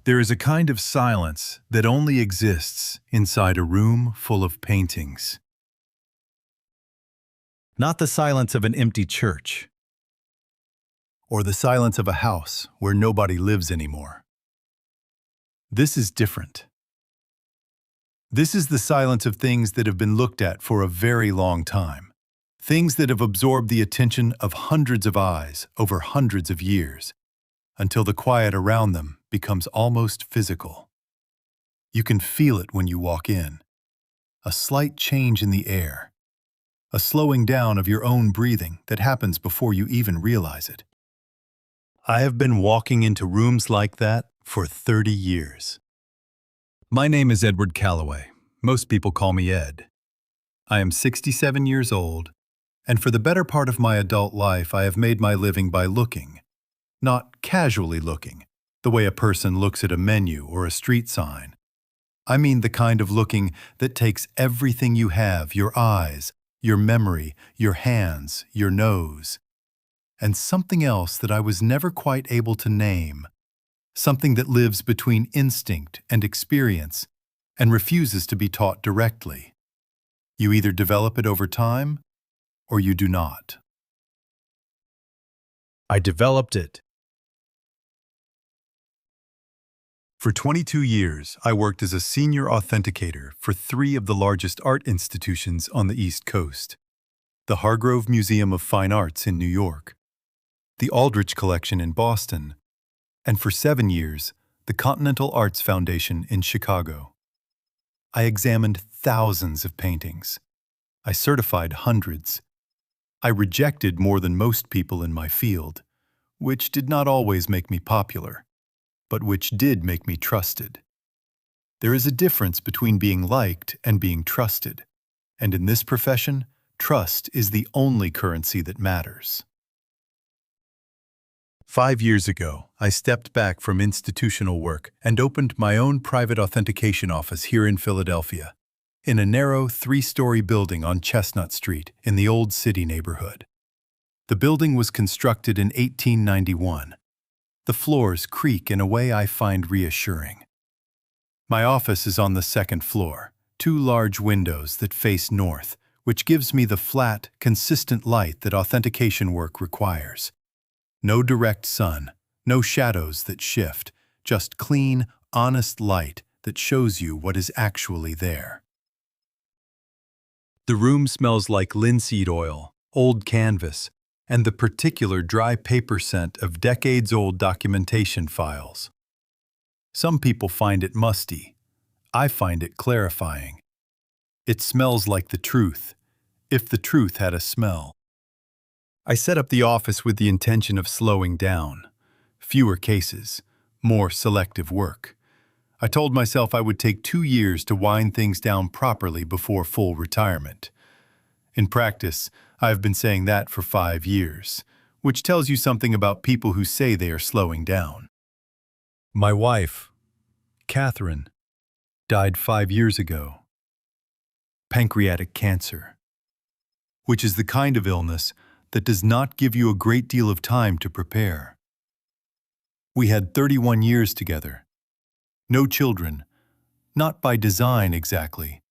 There is a kind of silence that only exists inside a room full of paintings. Not the silence of an empty church, or the silence of a house where nobody lives anymore. This is different. This is the silence of things that have been looked at for a very long time. Things that have absorbed the attention of hundreds of eyes over hundreds of years, until the quiet around them becomes almost physical. You can feel it when you walk in. A slight change in the air. A slowing down of your own breathing that happens before you even realize it. I have been walking into rooms like that for 30 years. My name is Edward Calloway. Most people call me Ed. I am 67 years old, and for the better part of my adult life I have made my living by looking. Not casually looking, the way a person looks at a menu or a street sign. I mean the kind of looking that takes everything you have, your eyes, your memory, your hands, your nose, and something else that I was never quite able to name, something that lives between instinct and experience and refuses to be taught directly. You either develop it over time, or you do not. I developed it. For 22 years, I worked as a senior authenticator for 3 of the largest art institutions on the East Coast: the Hargrove Museum of Fine Arts in New York, the Aldrich Collection in Boston, and for 7 years, the Continental Arts Foundation in Chicago. I examined thousands of paintings. I certified hundreds. I rejected more than most people in my field, which did not always make me popular, but which did make me trusted. There is a difference between being liked and being trusted, and in this profession, trust is the only currency that matters. 5 years ago, I stepped back from institutional work and opened my own private authentication office here in Philadelphia, in a narrow 3-story building on Chestnut Street in the Old City neighborhood. The building was constructed in 1891. The floors creak in a way I find reassuring. My office is on the 2nd floor, 2 large windows that face north, which gives me the flat, consistent light that authentication work requires. No direct sun, no shadows that shift, just clean, honest light that shows you what is actually there. The room smells like linseed oil, old canvas, and the particular dry paper scent of decades-old documentation files. Some people find it musty. I find it clarifying. It smells like the truth, if the truth had a smell. I set up the office with the intention of slowing down. Fewer cases, more selective work. I told myself I would take 2 years to wind things down properly before full retirement. In practice, I have been saying that for 5 years, which tells you something about people who say they are slowing down. My wife, Catherine, died 5 years ago. Pancreatic cancer, which is the kind of illness that does not give you a great deal of time to prepare. We had 31 years together. No children, not by design exactly,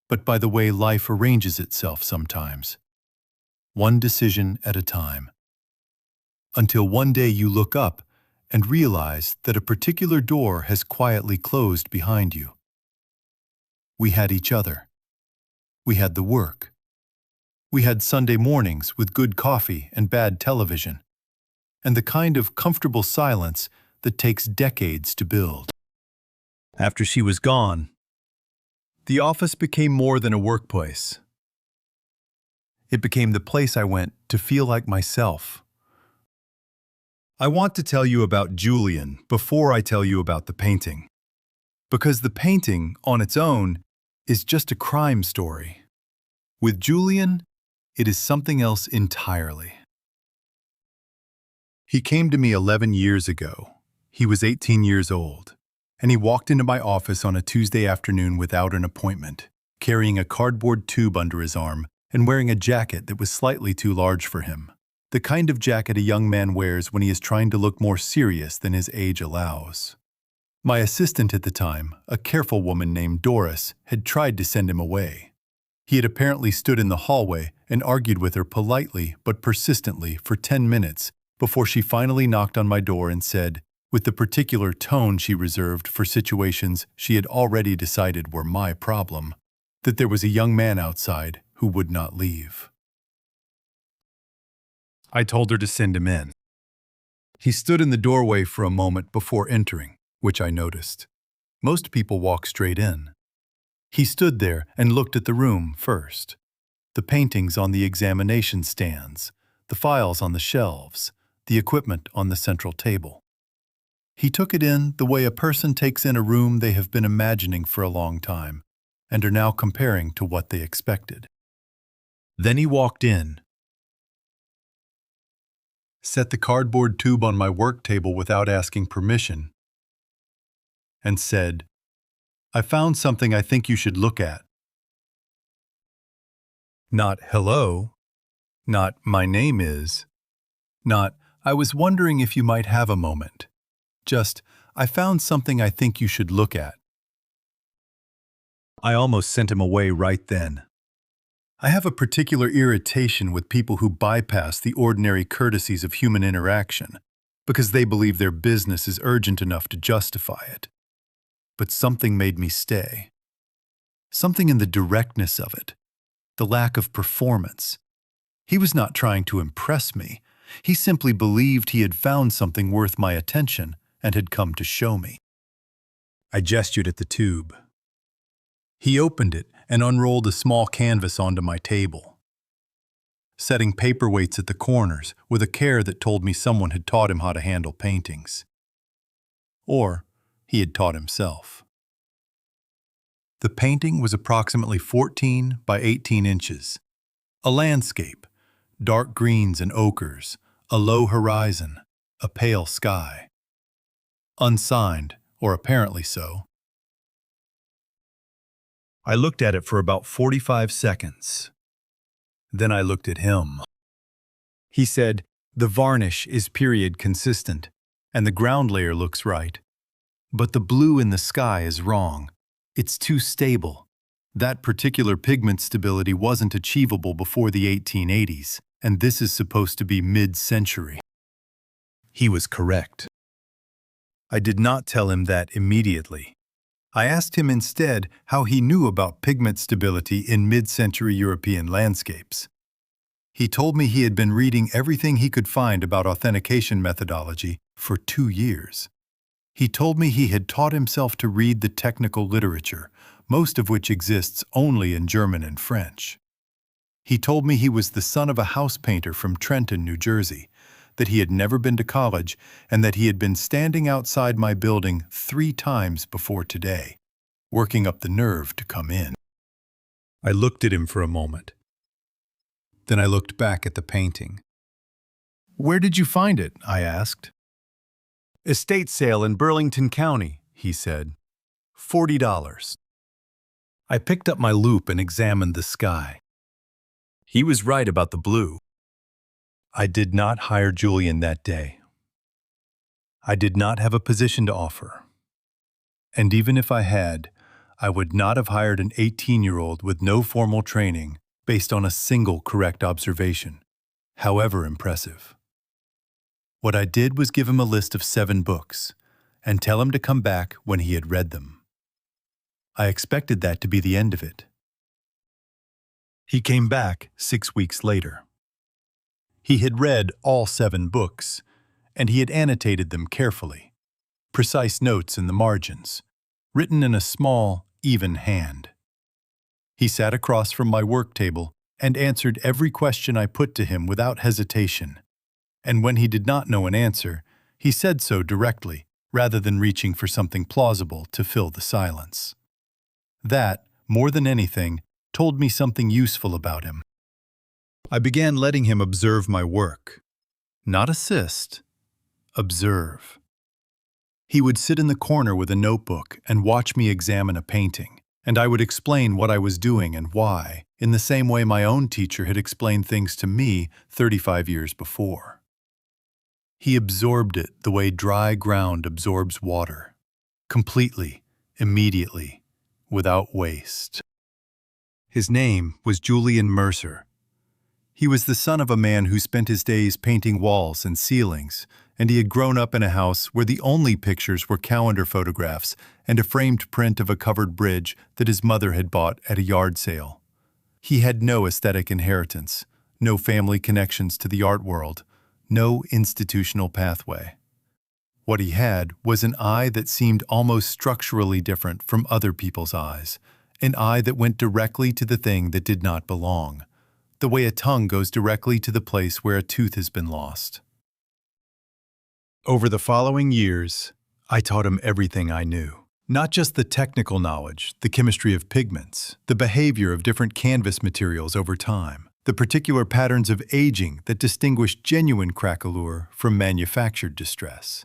but by the way life arranges itself sometimes. One decision at a time. Until one day you look up and realize that a particular door has quietly closed behind you. We had each other. We had the work. We had Sunday mornings with good coffee and bad television, and the kind of comfortable silence that takes decades to build. After she was gone, the office became more than a workplace. It became the place I went to feel like myself. I want to tell you about Julian before I tell you about the painting, because the painting, on its own, is just a crime story. With Julian, it is something else entirely. He came to me 11 years ago. He was 18 years old, and he walked into my office on a Tuesday afternoon without an appointment, carrying a cardboard tube under his arm and wearing a jacket that was slightly too large for him, the kind of jacket a young man wears when he is trying to look more serious than his age allows. My assistant at the time, a careful woman named Doris, had tried to send him away. He had apparently stood in the hallway and argued with her politely but persistently for 10 minutes before she finally knocked on my door and said, with the particular tone she reserved for situations she had already decided were my problem, that there was a young man outside who would not leave. I told her to send him in. He stood in the doorway for a moment before entering, which I noticed. Most people walk straight in. He stood there and looked at the room first. The paintings on the examination stands, the files on the shelves, the equipment on the central table. He took it in the way a person takes in a room they have been imagining for a long time and are now comparing to what they expected. Then he walked in, set the cardboard tube on my work table without asking permission, and said, "I found something I think you should look at." Not "hello," not "my name is," not "I was wondering if you might have a moment." Just, "I found something I think you should look at." I almost sent him away right then. I have a particular irritation with people who bypass the ordinary courtesies of human interaction because they believe their business is urgent enough to justify it. But something made me stay. Something in the directness of it, the lack of performance. He was not trying to impress me. He simply believed he had found something worth my attention and had come to show me. I gestured at the tube. He opened it and unrolled a small canvas onto my table, setting paperweights at the corners with a care that told me someone had taught him how to handle paintings. Or he had taught himself. The painting was approximately 14 by 18 inches. A landscape, dark greens and ochres, a low horizon, a pale sky. Unsigned, or apparently so. I looked at it for about 45 seconds. Then I looked at him. He said, "The varnish is period consistent, and the ground layer looks right. But the blue in the sky is wrong. It's too stable. That particular pigment stability wasn't achievable before the 1880s, and this is supposed to be mid-century." He was correct. I did not tell him that immediately. I asked him instead how he knew about pigment stability in mid-century European landscapes. He told me he had been reading everything he could find about authentication methodology for 2 years. He told me he had taught himself to read the technical literature, most of which exists only in German and French. He told me he was the son of a house painter from Trenton, New Jersey, that he had never been to college, and that he had been standing outside my building 3 times before today, working up the nerve to come in. I looked at him for a moment. Then I looked back at the painting. "Where did you find it?" I asked. "Estate sale in Burlington County," he said. $40. I picked up my loupe and examined the sky. He was right about the blue. I did not hire Julian that day. I did not have a position to offer. And even if I had, I would not have hired an 18-year-old with no formal training based on a single correct observation, however impressive. What I did was give him a list of 7 books and tell him to come back when he had read them. I expected that to be the end of it. He came back 6 weeks later. He had read all 7 books, and he had annotated them carefully, precise notes in the margins, written in a small, even hand. He sat across from my work table and answered every question I put to him without hesitation, and when he did not know an answer, he said so directly, rather than reaching for something plausible to fill the silence. That, more than anything, told me something useful about him. I began letting him observe my work. Not assist, observe. He would sit in the corner with a notebook and watch me examine a painting, and I would explain what I was doing and why, in the same way my own teacher had explained things to me 35 years before. He absorbed it the way dry ground absorbs water. completely, immediately, without waste. His name was Julian Mercer. He was the son of a man who spent his days painting walls and ceilings, and he had grown up in a house where the only pictures were calendar photographs and a framed print of a covered bridge that his mother had bought at a yard sale. He had no aesthetic inheritance, no family connections to the art world, no institutional pathway. What he had was an eye that seemed almost structurally different from other people's eyes, an eye that went directly to the thing that did not belong, the way a tongue goes directly to the place where a tooth has been lost. Over the following years, I taught him everything I knew. Not just the technical knowledge, the chemistry of pigments, the behavior of different canvas materials over time, the particular patterns of aging that distinguish genuine craquelure from manufactured distress,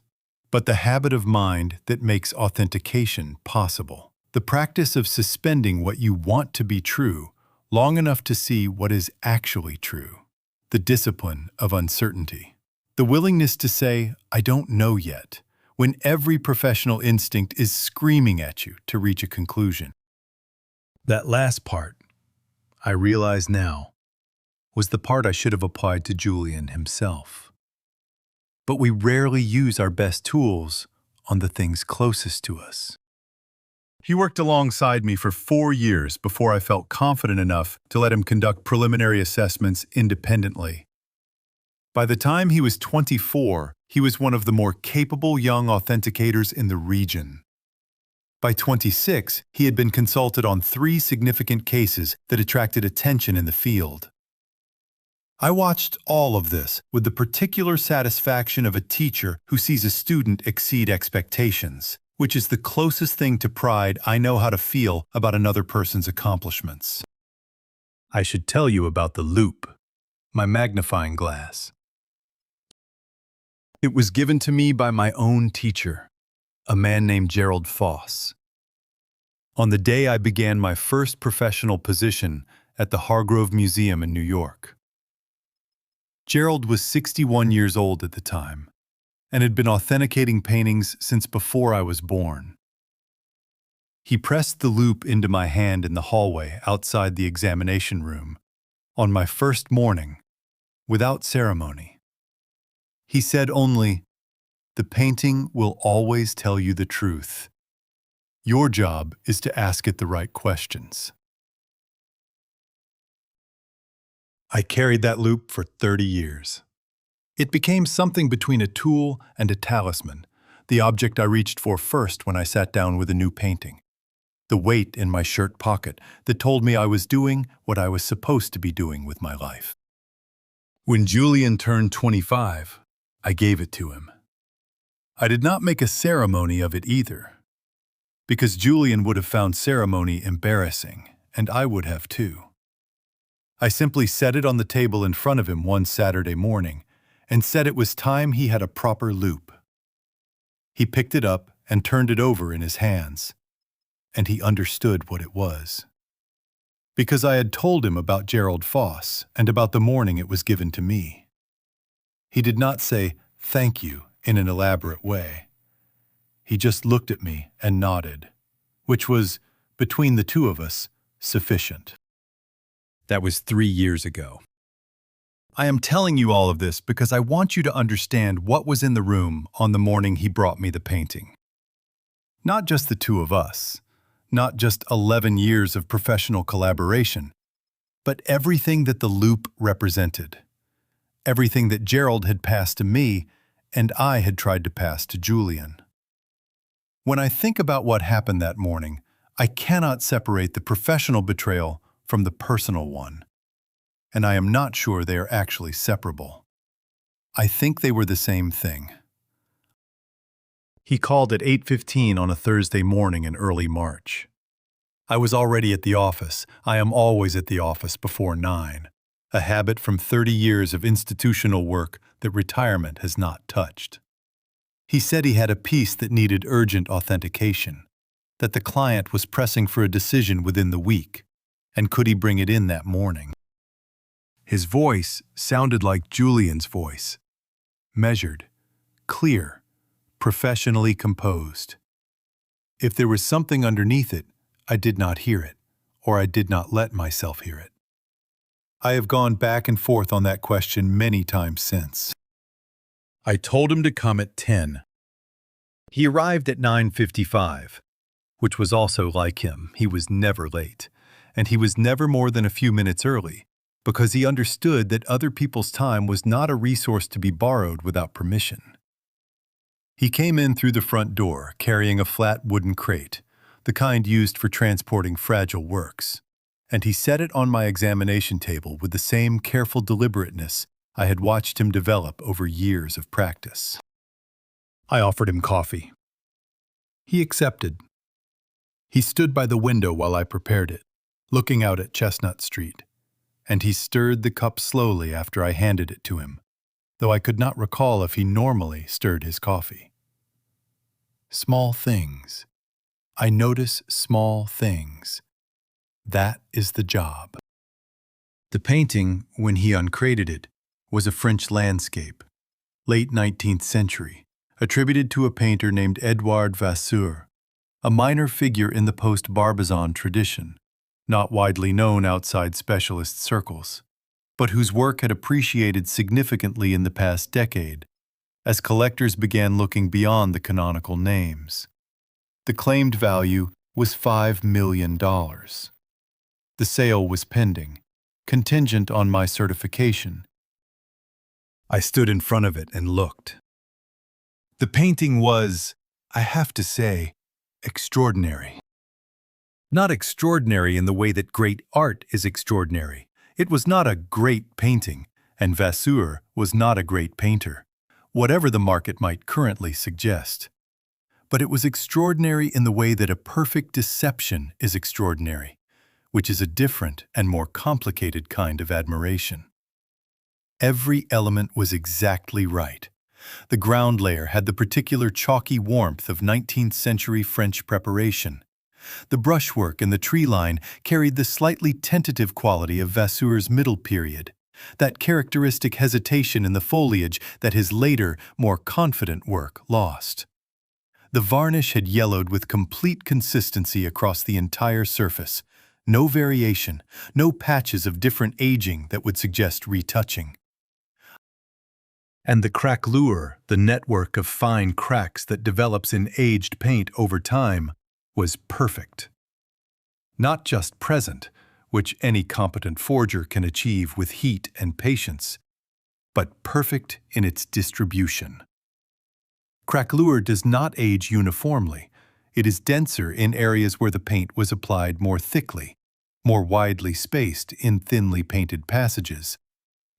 but the habit of mind that makes authentication possible. The practice of suspending what you want to be true long enough to see what is actually true. The discipline of uncertainty. The willingness to say, I don't know yet, when every professional instinct is screaming at you to reach a conclusion. That last part, I realize now, was the part I should have applied to Julian himself. But we rarely use our best tools on the things closest to us. He worked alongside me for 4 years before I felt confident enough to let him conduct preliminary assessments independently. By the time he was 24, he was one of the more capable young authenticators in the region. By 26, he had been consulted on 3 significant cases that attracted attention in the field. I watched all of this with the particular satisfaction of a teacher who sees a student exceed expectations, which is the closest thing to pride I know how to feel about another person's accomplishments. I should tell you about the loupe, my magnifying glass. It was given to me by my own teacher, a man named Gerald Foss. On the day I began my first professional position at the Hargrove Museum in New York. Gerald was 61 years old at the time, and had been authenticating paintings since before I was born. He pressed the loupe into my hand in the hallway outside the examination room, on my first morning, without ceremony. He said only, "The painting will always tell you the truth. Your job is to ask it the right questions." I carried that loupe for 30 years. It became something between a tool and a talisman, the object I reached for first when I sat down with a new painting. The weight in my shirt pocket that told me I was doing what I was supposed to be doing with my life. When Julian turned 25, I gave it to him. I did not make a ceremony of it either, because Julian would have found ceremony embarrassing, and I would have too. I simply set it on the table in front of him one Saturday morning and said it was time he had a proper loupe. He picked it up and turned it over in his hands, and he understood what it was. Because I had told him about Gerald Foss and about the morning it was given to me. He did not say, "Thank you," in an elaborate way. He just looked at me and nodded, which was, between the two of us, sufficient. That was 3 years ago. I am telling you all of this because I want you to understand what was in the room on the morning he brought me the painting. Not just the two of us, not just 11 years of professional collaboration, but everything that the loupe represented. Everything that Gerald had passed to me and I had tried to pass to Julian. When I think about what happened that morning, I cannot separate the professional betrayal from the personal one, and I am not sure they are actually separable. I think they were the same thing. He called at 8:15 on a Thursday morning in early March. I was already at the office. I am always at the office before 9, a habit from 30 years of institutional work that retirement has not touched. He said he had a piece that needed urgent authentication, that the client was pressing for a decision within the week, and could he bring it in that morning? His voice sounded like Julian's voice, measured, clear, professionally composed. If there was something underneath it, I did not hear it, or I did not let myself hear it. I have gone back and forth on that question many times since. I told him to come at 10. He arrived at 9:55, which was also like him. He was never late, and he was never more than a few minutes early, because he understood that other people's time was not a resource to be borrowed without permission. He came in through the front door, carrying a flat wooden crate, the kind used for transporting fragile works, and he set it on my examination table with the same careful deliberateness I had watched him develop over years of practice. I offered him coffee. He accepted. He stood by the window while I prepared it, looking out at Chestnut Street, and he stirred the cup slowly after I handed it to him, though I could not recall if he normally stirred his coffee. Small things. I notice small things. That is the job. The painting, when he uncrated it, was a French landscape, late 19th century, attributed to a painter named Edouard Vasseur, a minor figure in the post-Barbizon tradition, not widely known outside specialist circles, but whose work had appreciated significantly in the past decade, as collectors began looking beyond the canonical names. The claimed value was $5 million. The sale was pending, contingent on my certification. I stood in front of it and looked. The painting was, I have to say, extraordinary. Not extraordinary in the way that great art is extraordinary. It was not a great painting, and Vasseur was not a great painter, whatever the market might currently suggest. But it was extraordinary in the way that a perfect deception is extraordinary, which is a different and more complicated kind of admiration. Every element was exactly right. The ground layer had the particular chalky warmth of 19th century French preparation. The brushwork and the tree line carried the slightly tentative quality of Vasseur's middle period, that characteristic hesitation in the foliage that his later, more confident work lost. The varnish had yellowed with complete consistency across the entire surface, no variation, no patches of different aging that would suggest retouching. And the craquelure, the network of fine cracks that develops in aged paint over time, was perfect. Not just present, which any competent forger can achieve with heat and patience, but perfect in its distribution. Craquelure does not age uniformly. It is denser in areas where the paint was applied more thickly, more widely spaced in thinly painted passages,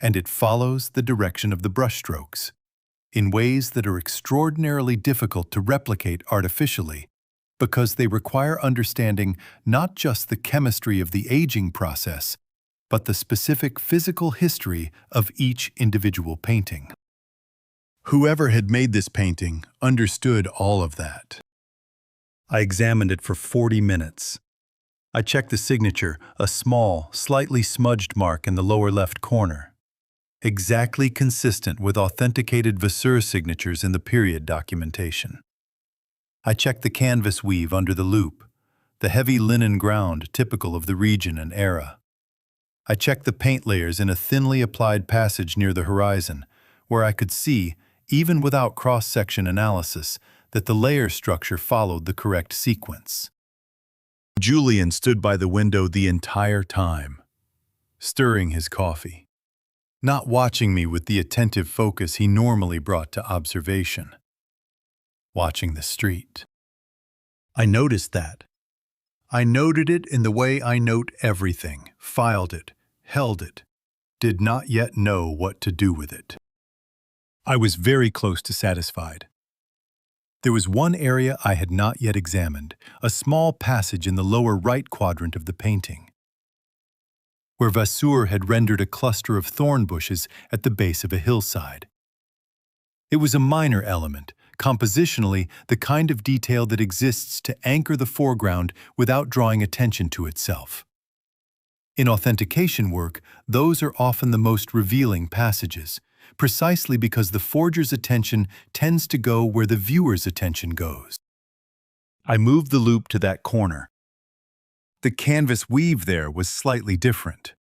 and it follows the direction of the brushstrokes in ways that are extraordinarily difficult to replicate artificially because they require understanding not just the chemistry of the aging process, but the specific physical history of each individual painting. Whoever had made this painting understood all of that. I examined it for 40 minutes. I checked the signature, a small, slightly smudged mark in the lower left corner, exactly consistent with authenticated Vasseur signatures in the period documentation. I checked the canvas weave under the loop, the heavy linen ground typical of the region and era. I checked the paint layers in a thinly applied passage near the horizon, where I could see, even without cross-section analysis, that the layer structure followed the correct sequence. Julian stood by the window the entire time, stirring his coffee, not watching me with the attentive focus he normally brought to observation, watching the street. I noticed that. I noted it in the way I note everything, filed it, held it, did not yet know what to do with it. I was very close to satisfied. There was one area I had not yet examined, a small passage in the lower right quadrant of the painting, where Vasseur had rendered a cluster of thorn bushes at the base of a hillside. It was a minor element, compositionally the kind of detail that exists to anchor the foreground without drawing attention to itself. In authentication work, those are often the most revealing passages, precisely because the forger's attention tends to go where the viewer's attention goes. I moved the loop to that corner. The canvas weave there was slightly different.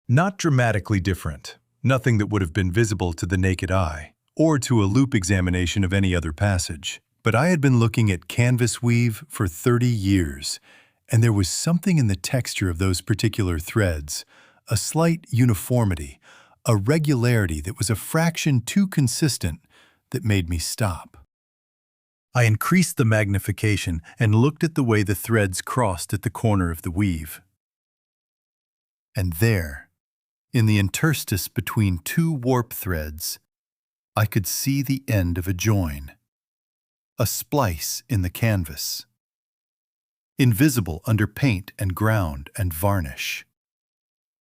Not dramatically different, nothing that would have been visible to the naked eye, or to a loop examination of any other passage. But I had been looking at canvas weave for 30 years, and there was something in the texture of those particular threads, a slight uniformity, a regularity that was a fraction too consistent, that made me stop. I increased the magnification and looked at the way the threads crossed at the corner of the weave. And there, in the interstice between two warp threads, I could see the end of a join, a splice in the canvas, invisible under paint and ground and varnish,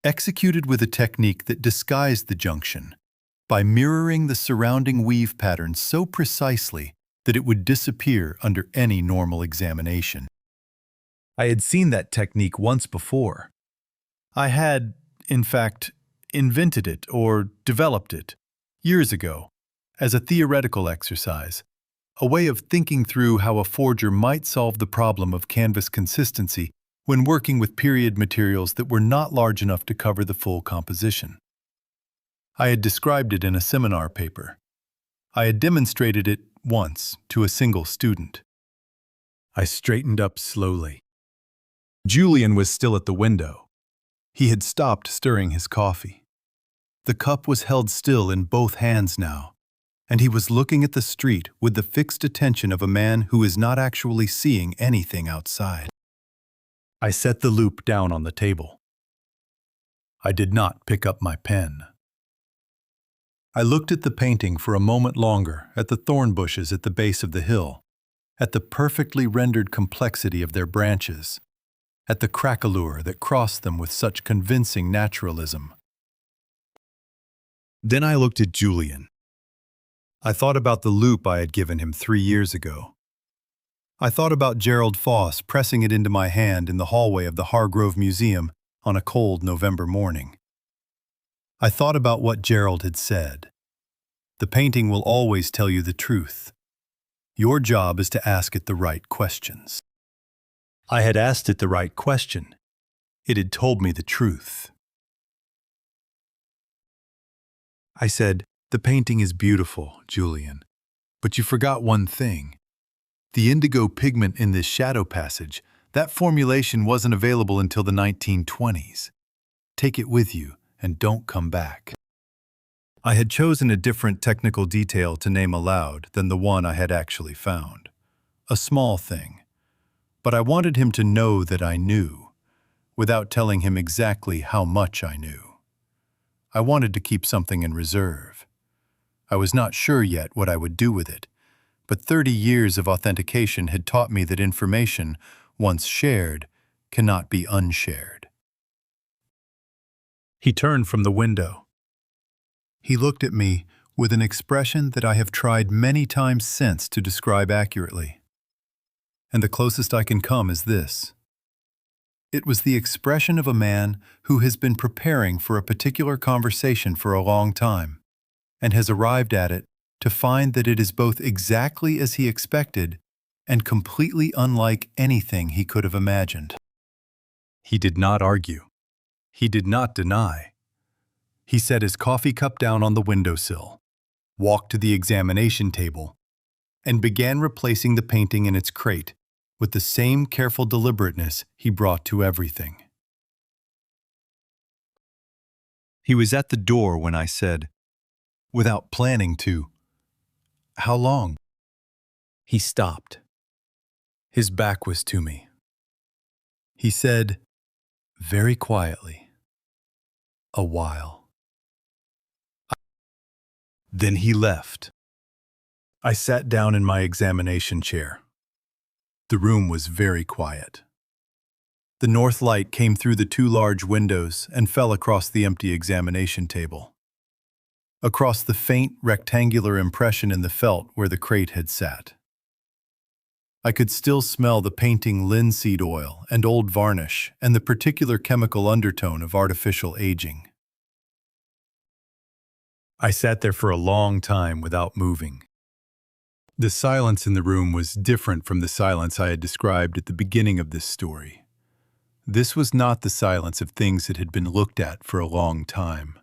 executed with a technique that disguised the junction by mirroring the surrounding weave pattern so precisely that it would disappear under any normal examination. I had seen that technique once before. I had, in fact, invented it or developed it years ago as a theoretical exercise, a way of thinking through how a forger might solve the problem of canvas consistency when working with period materials that were not large enough to cover the full composition. I had described it in a seminar paper. I had demonstrated it once to a single student. I straightened up slowly. Julian was still at the window. He had stopped stirring his coffee. The cup was held still in both hands now, and he was looking at the street with the fixed attention of a man who is not actually seeing anything outside. I set the loop down on the table. I did not pick up my pen. I looked at the painting for a moment longer, at the thorn bushes at the base of the hill, at the perfectly rendered complexity of their branches, at the craquelure that crossed them with such convincing naturalism. Then I looked at Julian. I thought about the loop I had given him 3 years ago. I thought about Gerald Foss pressing it into my hand in the hallway of the Hargrove Museum on a cold November morning. I thought about what Gerald had said. The painting will always tell you the truth. Your job is to ask it the right questions. I had asked it the right question. It had told me the truth. I said, "The painting is beautiful, Julian, but you forgot one thing. The indigo pigment in this shadow passage, that formulation wasn't available until the 1920s. Take it with you and don't come back." I had chosen a different technical detail to name aloud than the one I had actually found. A small thing. But I wanted him to know that I knew, without telling him exactly how much I knew. I wanted to keep something in reserve. I was not sure yet what I would do with it, but 30 years of authentication had taught me that information, once shared, cannot be unshared. He turned from the window. He looked at me with an expression that I have tried many times since to describe accurately. And the closest I can come is this. It was the expression of a man who has been preparing for a particular conversation for a long time, and has arrived at it to find that it is both exactly as he expected and completely unlike anything he could have imagined. He did not argue. He did not deny. He set his coffee cup down on the windowsill, walked to the examination table, and began replacing the painting in its crate with the same careful deliberateness he brought to everything. He was at the door when I said, without planning to, "How long?" He stopped. His back was to me. He said, very quietly, "A while." Then he left. I sat down in my examination chair. The room was very quiet. The north light came through the 2 large windows and fell across the empty examination table, across the faint rectangular impression in the felt where the crate had sat. I could still smell the painting linseed oil and old varnish and the particular chemical undertone of artificial aging. I sat there for a long time without moving. The silence in the room was different from the silence I had described at the beginning of this story. This was not the silence of things that had been looked at for a long time.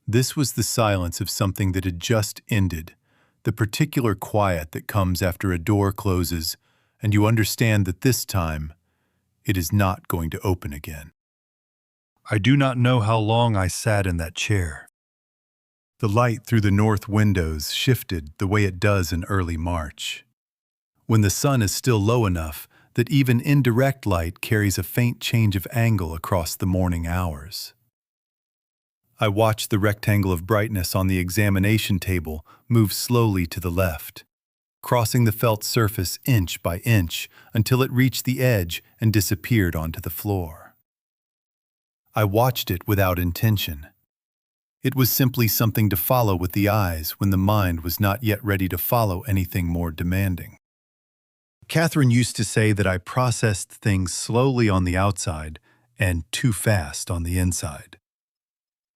This was the silence of something that had just ended, the particular quiet that comes after a door closes and you understand that this time it is not going to open again. I do not know how long I sat in that chair. The light through the north windows shifted the way it does in early March, when the sun is still low enough that even indirect light carries a faint change of angle across the morning hours. I watched the rectangle of brightness on the examination table move slowly to the left, crossing the felt surface inch by inch until it reached the edge and disappeared onto the floor. I watched it without intention. It was simply something to follow with the eyes when the mind was not yet ready to follow anything more demanding. Catherine used to say that I processed things slowly on the outside and too fast on the inside.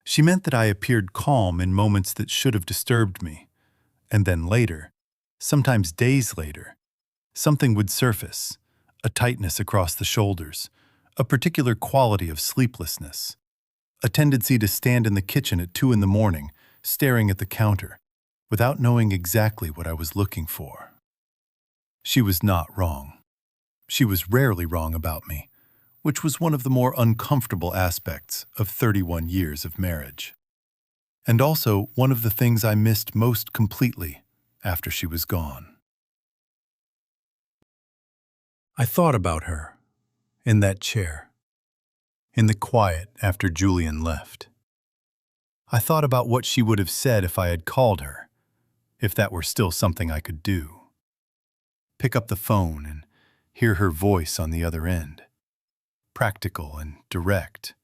She meant that I appeared calm in moments that should have disturbed me, and then later, sometimes days later, something would surface, a tightness across the shoulders, a particular quality of sleeplessness, a tendency to stand in the kitchen at 2 a.m, staring at the counter, without knowing exactly what I was looking for. She was not wrong. She was rarely wrong about me, which was one of the more uncomfortable aspects of 31 years of marriage. And also one of the things I missed most completely after she was gone. I thought about her, in that chair, in the quiet after Julian left. I thought about what she would have said if I had called her, if that were still something I could do. Pick up the phone and hear her voice on the other end, practical and direct,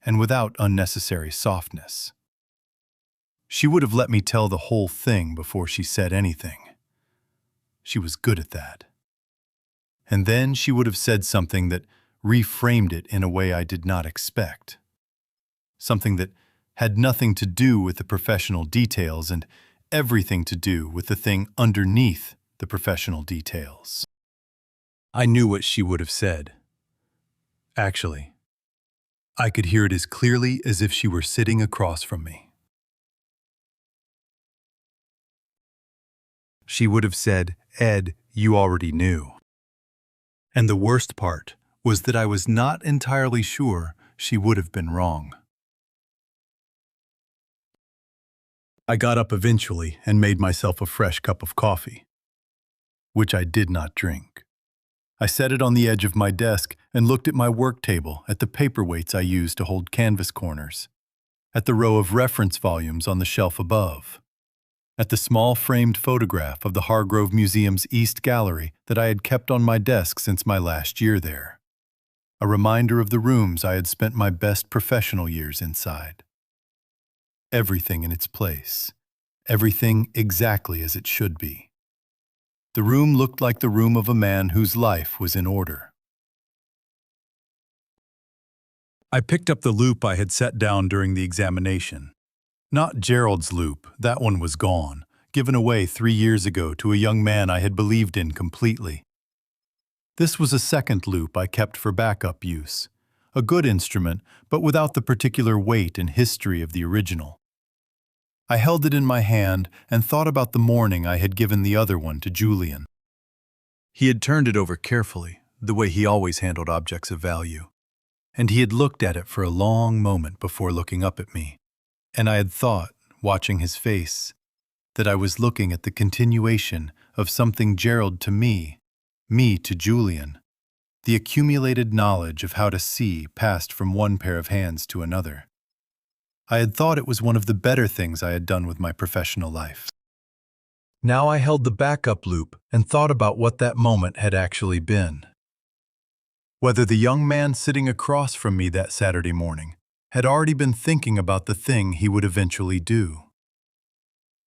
and without unnecessary softness. She would have let me tell the whole thing before she said anything. She was good at that. And then she would have said something that reframed it in a way I did not expect. Something that had nothing to do with the professional details and everything to do with the thing underneath the professional details. I knew what she would have said. Actually, I could hear it as clearly as if she were sitting across from me. She would have said, "Ed, you already knew." And the worst part was that I was not entirely sure she would have been wrong. I got up eventually and made myself a fresh cup of coffee, which I did not drink. I set it on the edge of my desk and looked at my work table, at the paperweights I used to hold canvas corners, at the row of reference volumes on the shelf above, at the small framed photograph of the Hargrove Museum's East Gallery that I had kept on my desk since my last year there, a reminder of the rooms I had spent my best professional years inside. Everything in its place, everything exactly as it should be. The room looked like the room of a man whose life was in order. I picked up the loop I had set down during the examination. Not Gerald's loop, that one was gone, given away 3 years ago to a young man I had believed in completely. This was a second loop I kept for backup use, a good instrument, but without the particular weight and history of the original. I held it in my hand and thought about the morning I had given the other one to Julian. He had turned it over carefully, the way he always handled objects of value, and he had looked at it for a long moment before looking up at me, and I had thought, watching his face, that I was looking at the continuation of something Gerald to me to Julian, the accumulated knowledge of how to see passed from one pair of hands to another. I had thought it was one of the better things I had done with my professional life. Now I held the backup loop and thought about what that moment had actually been. Whether the young man sitting across from me that Saturday morning had already been thinking about the thing he would eventually do.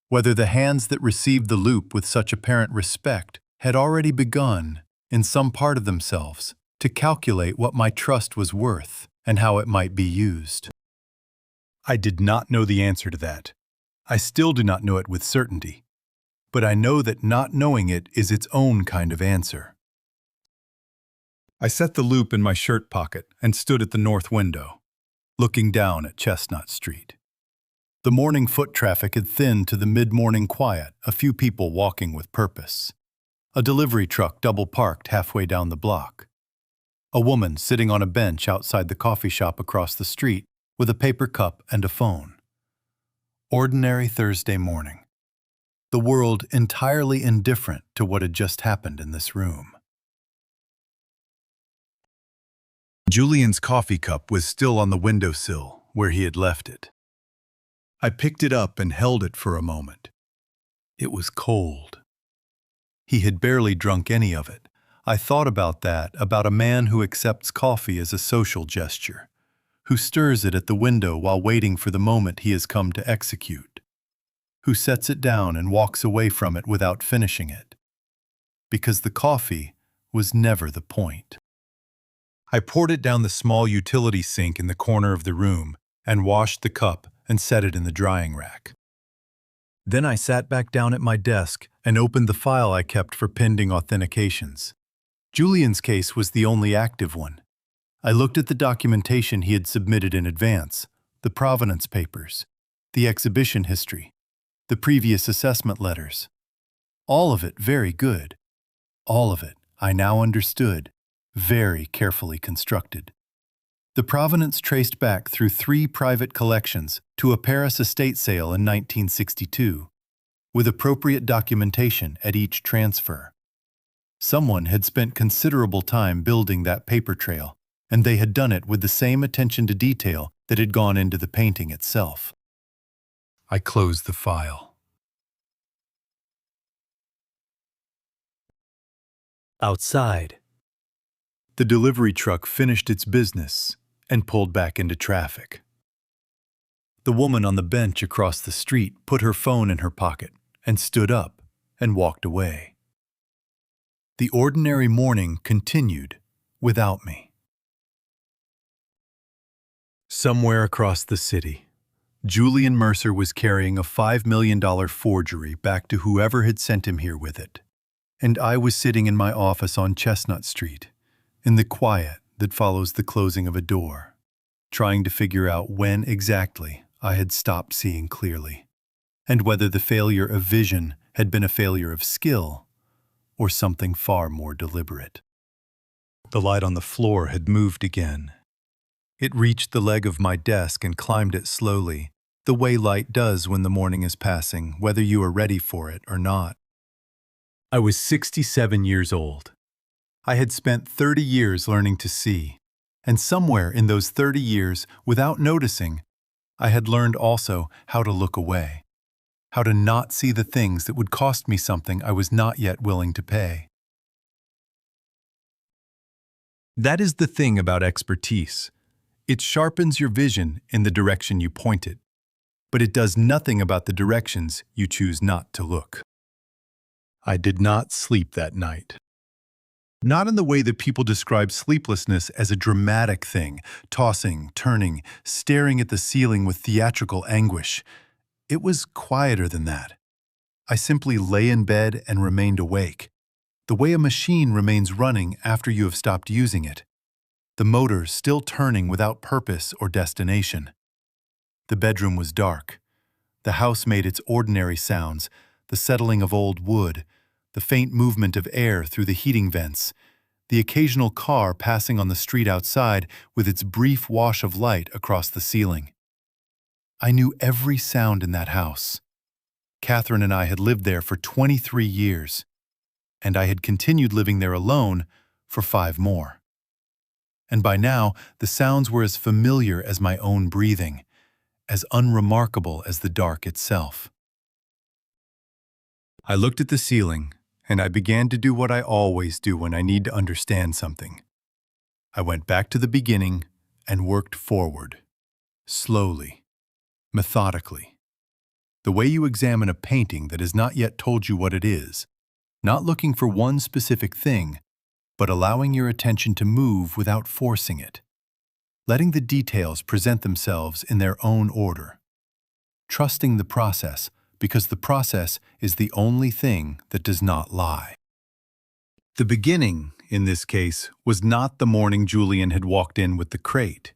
Whether the hands that received the loop with such apparent respect had already begun, in some part of themselves, to calculate what my trust was worth and how it might be used. I did not know the answer to that. I still do not know it with certainty. but I know that not knowing it is its own kind of answer. I set the loop in my shirt pocket and stood at the north window, looking down at Chestnut Street. The morning foot traffic had thinned to the mid-morning quiet, a few people walking with purpose. A delivery truck double-parked halfway down the block. A woman sitting on a bench outside the coffee shop across the street with a paper cup and a phone. Ordinary Thursday morning. The world entirely indifferent to what had just happened in this room. Julian's coffee cup was still on the windowsill where he had left it. I picked it up and held it for a moment. It was cold. He had barely drunk any of it. I thought about that, about a man who accepts coffee as a social gesture, who stirs it at the window while waiting for the moment he has come to execute, who sets it down and walks away from it without finishing it. Because the coffee was never the point. I poured it down the small utility sink in the corner of the room and washed the cup and set it in the drying rack. Then I sat back down at my desk and opened the file I kept for pending authentications. Julian's case was the only active one. I looked at the documentation he had submitted in advance, the provenance papers, the exhibition history, the previous assessment letters. All of it very good. All of it, I now understood, very carefully constructed. The provenance traced back through 3 private collections to a Paris estate sale in 1962, with appropriate documentation at each transfer. Someone had spent considerable time building that paper trail, and they had done it with the same attention to detail that had gone into the painting itself. I closed the file. Outside. The delivery truck finished its business and pulled back into traffic. The woman on the bench across the street put her phone in her pocket and stood up and walked away. The ordinary morning continued without me. Somewhere across the city, Julian Mercer was carrying a $5 million forgery back to whoever had sent him here with it, and I was sitting in my office on Chestnut Street, in the quiet that follows the closing of a door, trying to figure out when exactly I had stopped seeing clearly, and whether the failure of vision had been a failure of skill or something far more deliberate. The light on the floor had moved again. It reached the leg of my desk and climbed it slowly, the way light does when the morning is passing, whether you are ready for it or not. I was 67 years old. I had spent 30 years learning to see, and somewhere in those 30 years, without noticing, I had learned also how to look away, how to not see the things that would cost me something I was not yet willing to pay. That is the thing about expertise. It sharpens your vision in the direction you point it, but it does nothing about the directions you choose not to look. I did not sleep that night. Not in the way that people describe sleeplessness as a dramatic thing, tossing, turning, staring at the ceiling with theatrical anguish. It was quieter than that. I simply lay in bed and remained awake, the way a machine remains running after you have stopped using it, the motor still turning without purpose or destination. The bedroom was dark. The house made its ordinary sounds, the settling of old wood, the faint movement of air through the heating vents, the occasional car passing on the street outside with its brief wash of light across the ceiling. I knew every sound in that house. Catherine and I had lived there for 23 years, and I had continued living there alone for 5 more. And by now, the sounds were as familiar as my own breathing, as unremarkable as the dark itself. I looked at the ceiling, and I began to do what I always do when I need to understand something. I went back to the beginning and worked forward, slowly, methodically. The way you examine a painting that has not yet told you what it is, not looking for one specific thing, but allowing your attention to move without forcing it, letting the details present themselves in their own order, trusting the process because the process is the only thing that does not lie. The beginning, in this case, was not the morning Julian had walked in with the crate.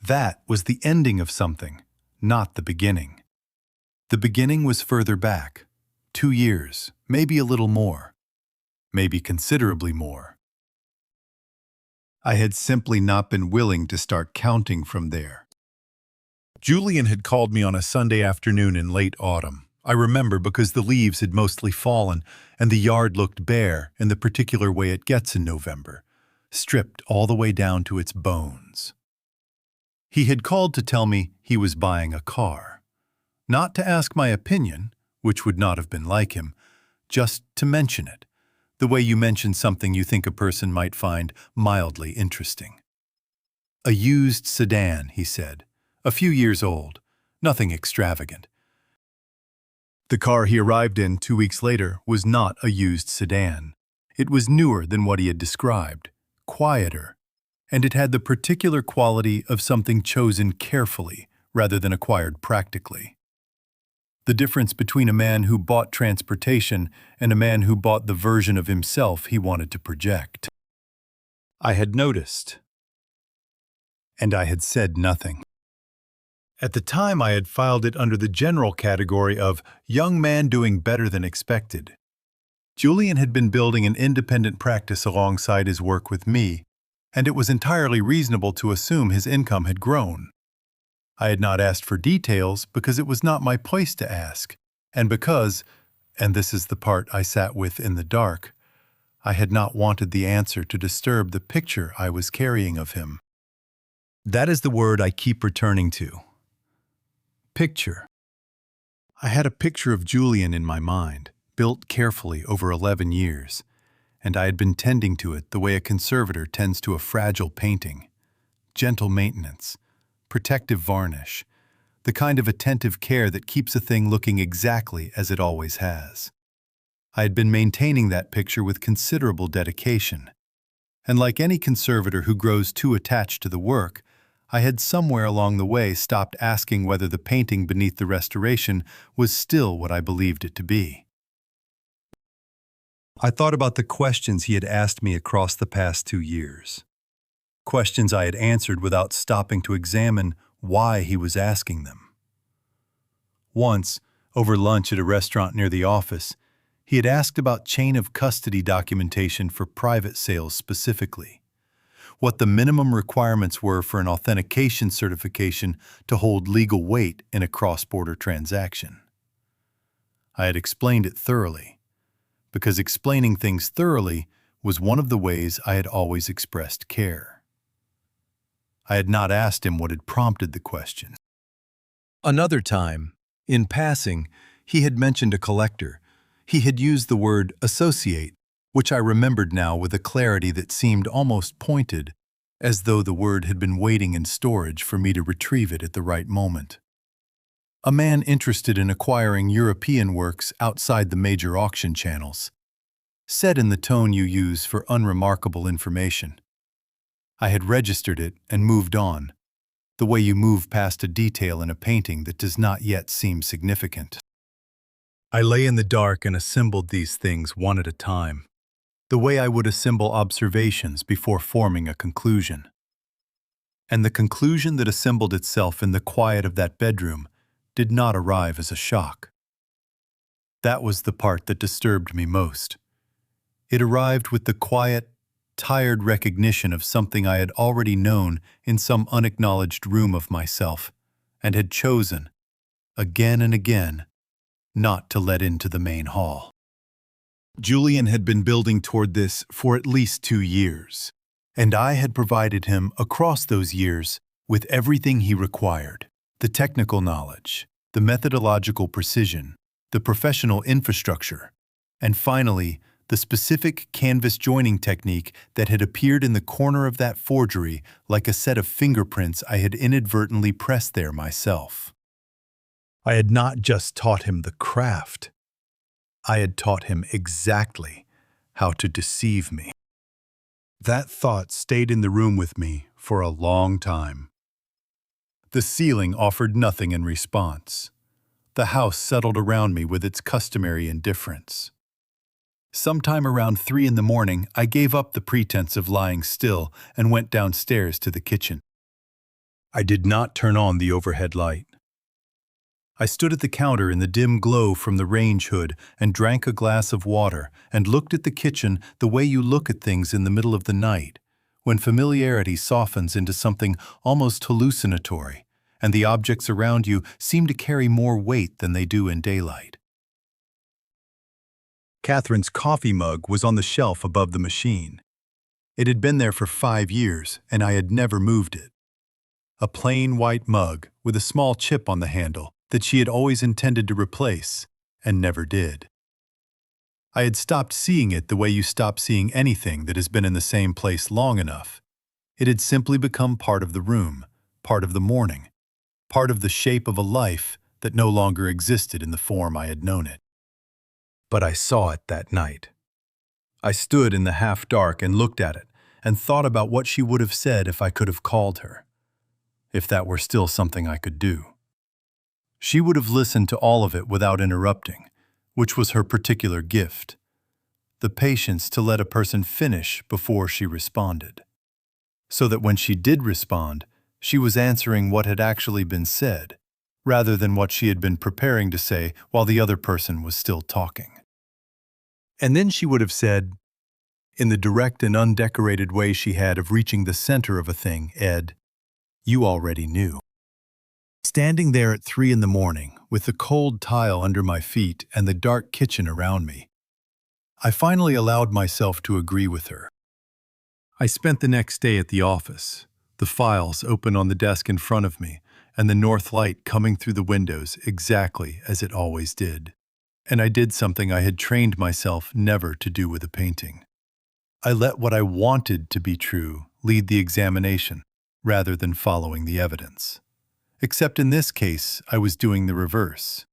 That was the ending of something, not the beginning. The beginning was further back, 2 years, maybe a little more, maybe considerably more. I had simply not been willing to start counting from there. Julian had called me on a Sunday afternoon in late autumn. I remember because the leaves had mostly fallen and the yard looked bare in the particular way it gets in November, stripped all the way down to its bones. He had called to tell me he was buying a car. Not to ask my opinion, which would not have been like him, just to mention it, the way you mention something you think a person might find mildly interesting. A used sedan, he said, a few years old, nothing extravagant. The car he arrived in 2 weeks later was not a used sedan. It was newer than what he had described, quieter, and it had the particular quality of something chosen carefully rather than acquired practically. The difference between a man who bought transportation and a man who bought the version of himself he wanted to project. I had noticed, and I had said nothing. At the time, I had filed it under the general category of young man doing better than expected. Julian had been building an independent practice alongside his work with me, and it was entirely reasonable to assume his income had grown. I had not asked for details because it was not my place to ask, and because, and this is the part I sat with in the dark, I had not wanted the answer to disturb the picture I was carrying of him. That is the word I keep returning to. Picture. I had a picture of Julian in my mind, built carefully over 11 years, and I had been tending to it the way a conservator tends to a fragile painting. Gentle maintenance, protective varnish, the kind of attentive care that keeps a thing looking exactly as it always has. I had been maintaining that picture with considerable dedication, and like any conservator who grows too attached to the work, I had somewhere along the way stopped asking whether the painting beneath the restoration was still what I believed it to be. I thought about the questions he had asked me across the past 2 years. Questions I had answered without stopping to examine why he was asking them. Once, over lunch at a restaurant near the office, he had asked about chain of custody documentation for private sales specifically, what the minimum requirements were for an authentication certification to hold legal weight in a cross-border transaction. I had explained it thoroughly, because explaining things thoroughly was one of the ways I had always expressed care. I had not asked him what had prompted the question. Another time, in passing, he had mentioned a collector. He had used the word associate, which I remembered now with a clarity that seemed almost pointed, as though the word had been waiting in storage for me to retrieve it at the right moment. A man interested in acquiring European works outside the major auction channels, said in the tone you use for unremarkable information. I had registered it and moved on, the way you move past a detail in a painting that does not yet seem significant. I lay in the dark and assembled these things one at a time, the way I would assemble observations before forming a conclusion. And the conclusion that assembled itself in the quiet of that bedroom did not arrive as a shock. That was the part that disturbed me most. It arrived with the quiet, tired recognition of something I had already known in some unacknowledged room of myself, and had chosen, again and again, not to let into the main hall. Julian had been building toward this for at least 2 years, and I had provided him across those years with everything he required: the technical knowledge, the methodological precision, the professional infrastructure, and finally, the specific canvas joining technique that had appeared in the corner of that forgery like a set of fingerprints I had inadvertently pressed there myself. I had not just taught him the craft. I had taught him exactly how to deceive me. That thought stayed in the room with me for a long time. The ceiling offered nothing in response. The house settled around me with its customary indifference. Sometime around 3 in the morning, I gave up the pretense of lying still and went downstairs to the kitchen. I did not turn on the overhead light. I stood at the counter in the dim glow from the range hood and drank a glass of water and looked at the kitchen the way you look at things in the middle of the night, when familiarity softens into something almost hallucinatory, and the objects around you seem to carry more weight than they do in daylight. Catherine's coffee mug was on the shelf above the machine. It had been there for 5 years, and I had never moved it. A plain white mug with a small chip on the handle that she had always intended to replace, and never did. I had stopped seeing it the way you stop seeing anything that has been in the same place long enough. It had simply become part of the room, part of the morning, part of the shape of a life that no longer existed in the form I had known it. But I saw it that night. I stood in the half-dark and looked at it, and thought about what she would have said if I could have called her, if that were still something I could do. She would have listened to all of it without interrupting, which was her particular gift, the patience to let a person finish before she responded, so that when she did respond, she was answering what had actually been said, rather than what she had been preparing to say while the other person was still talking. And then she would have said, in the direct and undecorated way she had of reaching the center of a thing, "Ed, you already knew." Standing there at 3 in the morning, with the cold tile under my feet and the dark kitchen around me, I finally allowed myself to agree with her. I spent the next day at the office, the files open on the desk in front of me, and the north light coming through the windows exactly as it always did. And I did something I had trained myself never to do with a painting. I let what I wanted to be true lead the examination, rather than following the evidence. Except in this case, I was doing the reverse.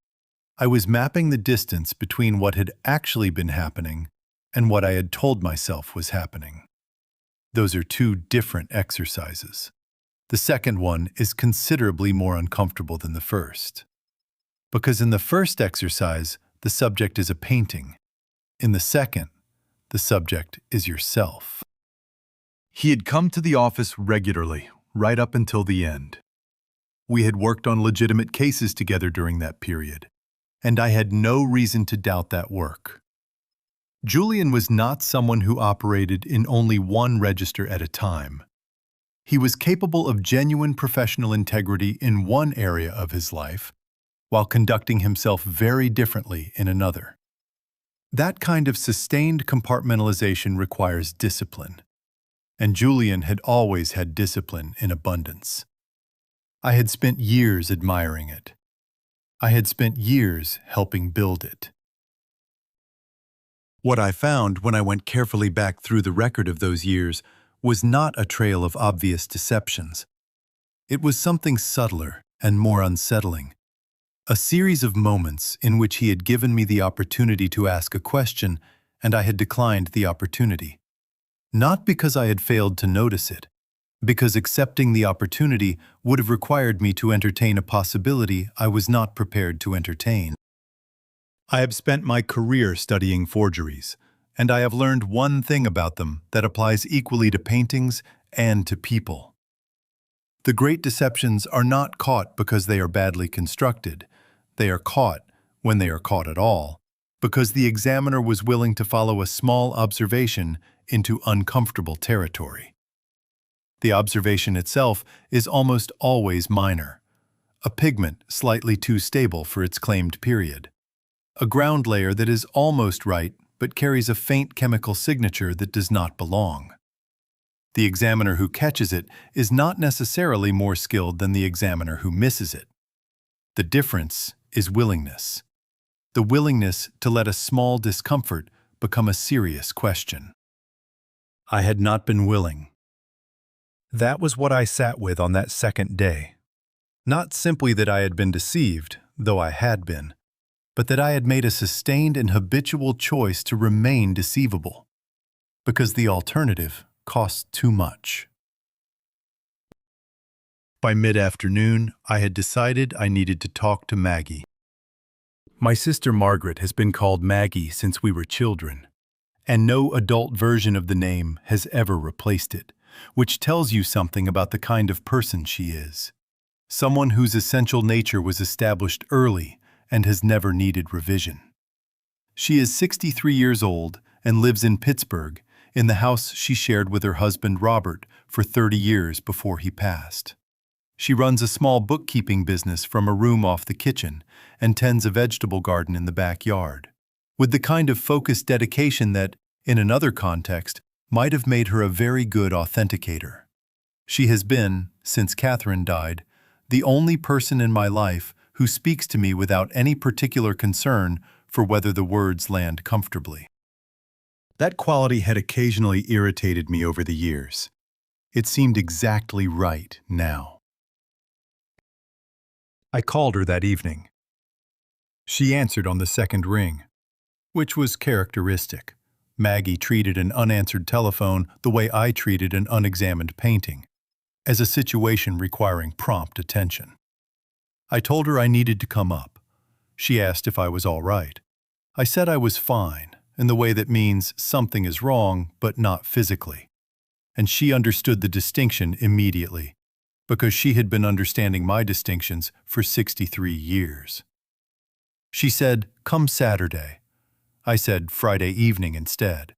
I was mapping the distance between what had actually been happening and what I had told myself was happening. Those are two different exercises. The second one is considerably more uncomfortable than the first. Because in the first exercise, the subject is a painting. In the second, the subject is yourself. He had come to the office regularly, right up until the end. We had worked on legitimate cases together during that period, and I had no reason to doubt that work. Julian was not someone who operated in only one register at a time. He was capable of genuine professional integrity in one area of his life, while conducting himself very differently in another. That kind of sustained compartmentalization requires discipline, and Julian had always had discipline in abundance. I had spent years admiring it. I had spent years helping build it. What I found when I went carefully back through the record of those years was not a trail of obvious deceptions. It was something subtler and more unsettling. A series of moments in which he had given me the opportunity to ask a question, and I had declined the opportunity. Not because I had failed to notice it, because accepting the opportunity would have required me to entertain a possibility I was not prepared to entertain. I have spent my career studying forgeries, and I have learned one thing about them that applies equally to paintings and to people. The great deceptions are not caught because they are badly constructed. They are caught, when they are caught at all, because the examiner was willing to follow a small observation into uncomfortable territory. The observation itself is almost always minor. A pigment slightly too stable for its claimed period. A ground layer that is almost right but carries a faint chemical signature that does not belong. The examiner who catches it is not necessarily more skilled than the examiner who misses it. The difference is willingness. The willingness to let a small discomfort become a serious question. I had not been willing. That was what I sat with on that second day. Not simply that I had been deceived, though I had been, but that I had made a sustained and habitual choice to remain deceivable, because the alternative cost too much. By mid-afternoon, I had decided I needed to talk to Maggie. My sister Margaret has been called Maggie since we were children, and no adult version of the name has ever replaced it, which tells you something about the kind of person she is. Someone whose essential nature was established early and has never needed revision. She is 63 years old and lives in Pittsburgh, in the house she shared with her husband Robert for 30 years before he passed. She runs a small bookkeeping business from a room off the kitchen and tends a vegetable garden in the backyard, with the kind of focused dedication that, in another context, might have made her a very good authenticator. She has been, since Catherine died, the only person in my life who speaks to me without any particular concern for whether the words land comfortably. That quality had occasionally irritated me over the years. It seemed exactly right now. I called her that evening. She answered on the second ring, which was characteristic. Maggie treated an unanswered telephone the way I treated an unexamined painting, as a situation requiring prompt attention. I told her I needed to come up. She asked if I was all right. I said I was fine, in the way that means something is wrong, but not physically. And she understood the distinction immediately, because she had been understanding my distinctions for 63 years. She said, "Come Saturday." I said Friday evening instead.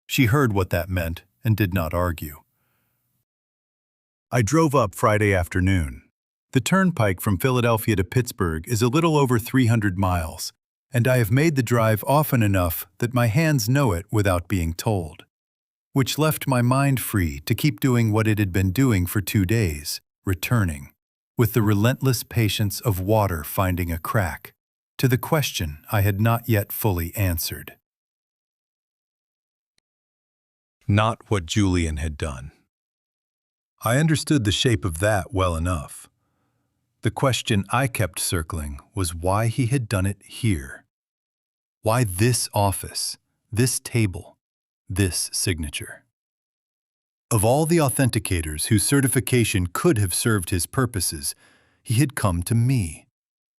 She heard what that meant and did not argue. I drove up Friday afternoon. The turnpike from Philadelphia to Pittsburgh is a little over 300 miles, and I have made the drive often enough that my hands know it without being told, which left my mind free to keep doing what it had been doing for 2 days, returning, with the relentless patience of water finding a crack, to the question I had not yet fully answered. Not what Julian had done. I understood the shape of that well enough. The question I kept circling was why he had done it here. Why this office, this table, this signature? Of all the authenticators whose certification could have served his purposes, he had come to me,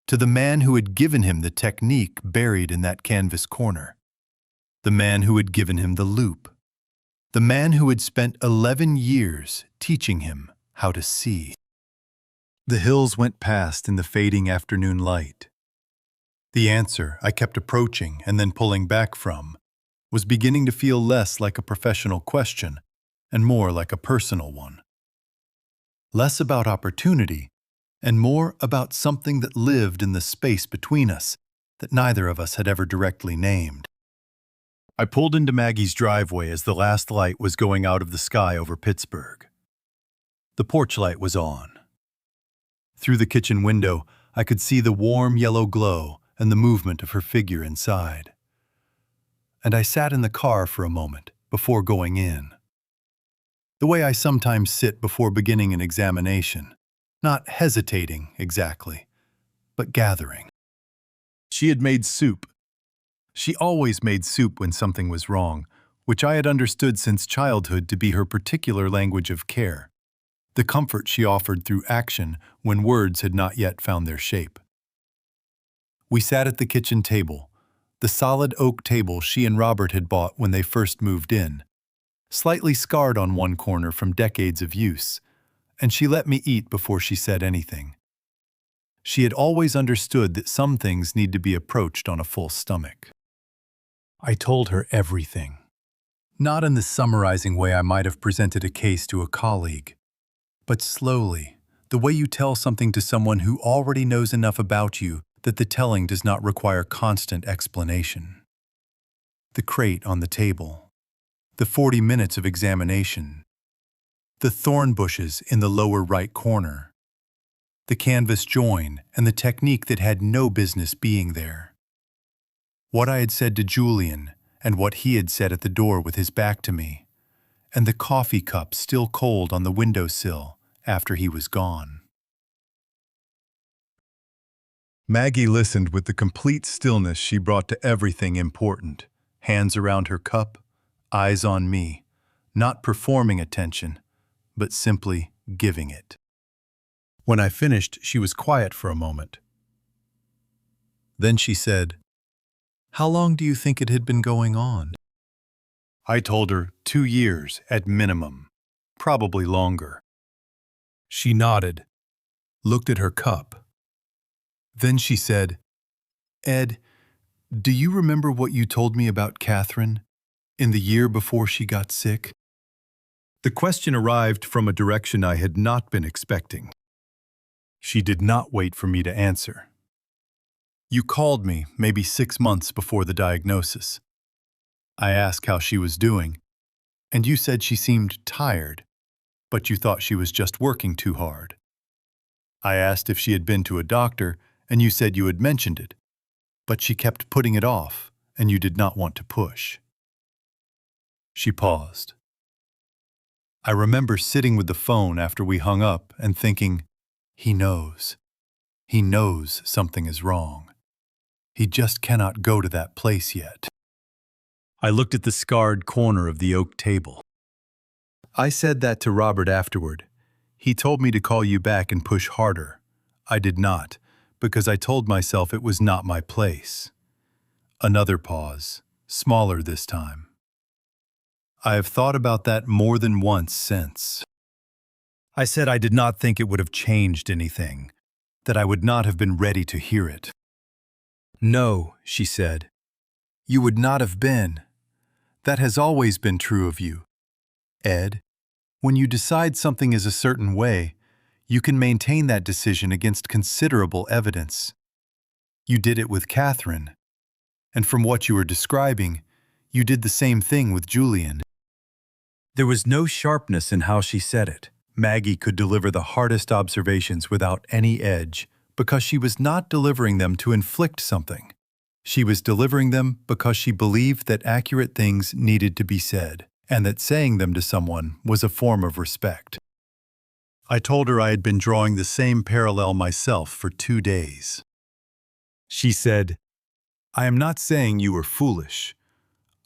to the man who had given him the technique buried in that canvas corner, the man who had given him the loop, the man who had spent 11 years teaching him how to see. The hills went past in the fading afternoon light. The answer I kept approaching and then pulling back from was beginning to feel less like a professional question and more like a personal one. Less about opportunity and more about something that lived in the space between us that neither of us had ever directly named. I pulled into Maggie's driveway as the last light was going out of the sky over Pittsburgh. The porch light was on. Through the kitchen window, I could see the warm yellow glow and the movement of her figure inside. And I sat in the car for a moment before going in. The way I sometimes sit before beginning an examination, not hesitating exactly, but gathering. She had made soup. She always made soup when something was wrong, which I had understood since childhood to be her particular language of care, the comfort she offered through action when words had not yet found their shape. We sat at the kitchen table, the solid oak table she and Robert had bought when they first moved in, slightly scarred on one corner from decades of use, and she let me eat before she said anything. She had always understood that some things need to be approached on a full stomach. I told her everything, not in the summarizing way I might have presented a case to a colleague, but slowly, the way you tell something to someone who already knows enough about you that the telling does not require constant explanation. The crate on the table, the 40 minutes of examination, the thorn bushes in the lower right corner, the canvas join and the technique that had no business being there. What I had said to Julian and what he had said at the door with his back to me, and the coffee cup still cold on the windowsill after he was gone. Maggie listened with the complete stillness she brought to everything important, hands around her cup, eyes on me, not performing attention, but simply giving it. When I finished, she was quiet for a moment. Then she said, "How long do you think it had been going on?" I told her 2 years at minimum, probably longer. She nodded, looked at her cup. Then she said, "Ed, do you remember what you told me about Catherine in the year before she got sick?" The question arrived from a direction I had not been expecting. She did not wait for me to answer. "You called me maybe 6 months before the diagnosis. I asked how she was doing, and you said she seemed tired, but you thought she was just working too hard. I asked if she had been to a doctor, and you said you had mentioned it, but she kept putting it off, and you did not want to push." She paused. I remember sitting with the phone after we hung up and thinking, he knows. He knows something is wrong. He just cannot go to that place yet. I looked at the scarred corner of the oak table. I said that to Robert afterward. He told me to call you back and push harder. I did not, because I told myself it was not my place. Another pause, smaller this time. I have thought about that more than once since. I said I did not think it would have changed anything, that I would not have been ready to hear it. "No," she said. "You would not have been. That has always been true of you. Ed, when you decide something is a certain way, you can maintain that decision against considerable evidence. You did it with Catherine, and from what you were describing, you did the same thing with Julian." There was no sharpness in how she said it. Maggie could deliver the hardest observations without any edge, because she was not delivering them to inflict something. She was delivering them because she believed that accurate things needed to be said, and that saying them to someone was a form of respect. I told her I had been drawing the same parallel myself for 2 days. She said, "I am not saying you were foolish.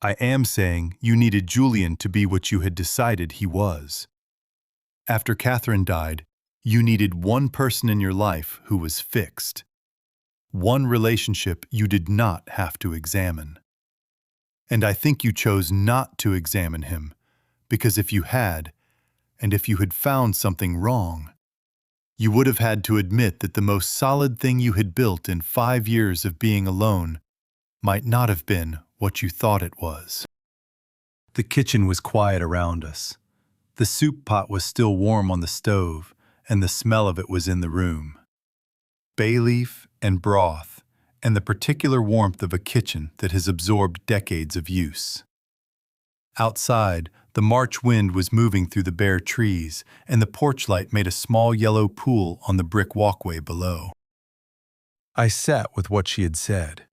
I am saying you needed Julian to be what you had decided he was. After Catherine died, you needed one person in your life who was fixed. One relationship you did not have to examine. And I think you chose not to examine him, because if you had, and if you had found something wrong, you would have had to admit that the most solid thing you had built in 5 years of being alone might not have been what you thought it was." The kitchen was quiet around us. The soup pot was still warm on the stove, and the smell of it was in the room. Bay leaf and broth, and the particular warmth of a kitchen that has absorbed decades of use. Outside, the March wind was moving through the bare trees, and the porch light made a small yellow pool on the brick walkway below. I sat with what she had said.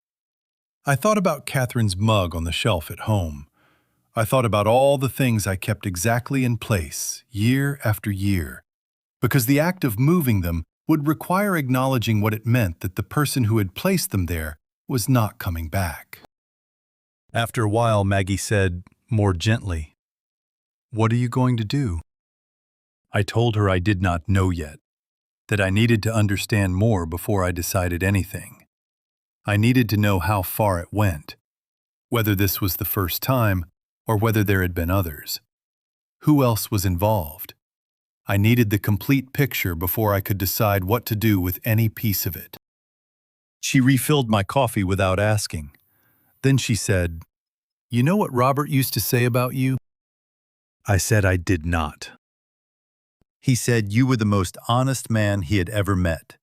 I thought about Catherine's mug on the shelf at home. I thought about all the things I kept exactly in place, year after year, because the act of moving them would require acknowledging what it meant that the person who had placed them there was not coming back. After a while, Maggie said, more gently, "What are you going to do?" I told her I did not know yet, that I needed to understand more before I decided anything. I needed to know how far it went, whether this was the first time or whether there had been others. Who else was involved? I needed the complete picture before I could decide what to do with any piece of it. She refilled my coffee without asking. Then she said, "You know what Robert used to say about you?" I said I did not. He said you were the most honest man he had ever met,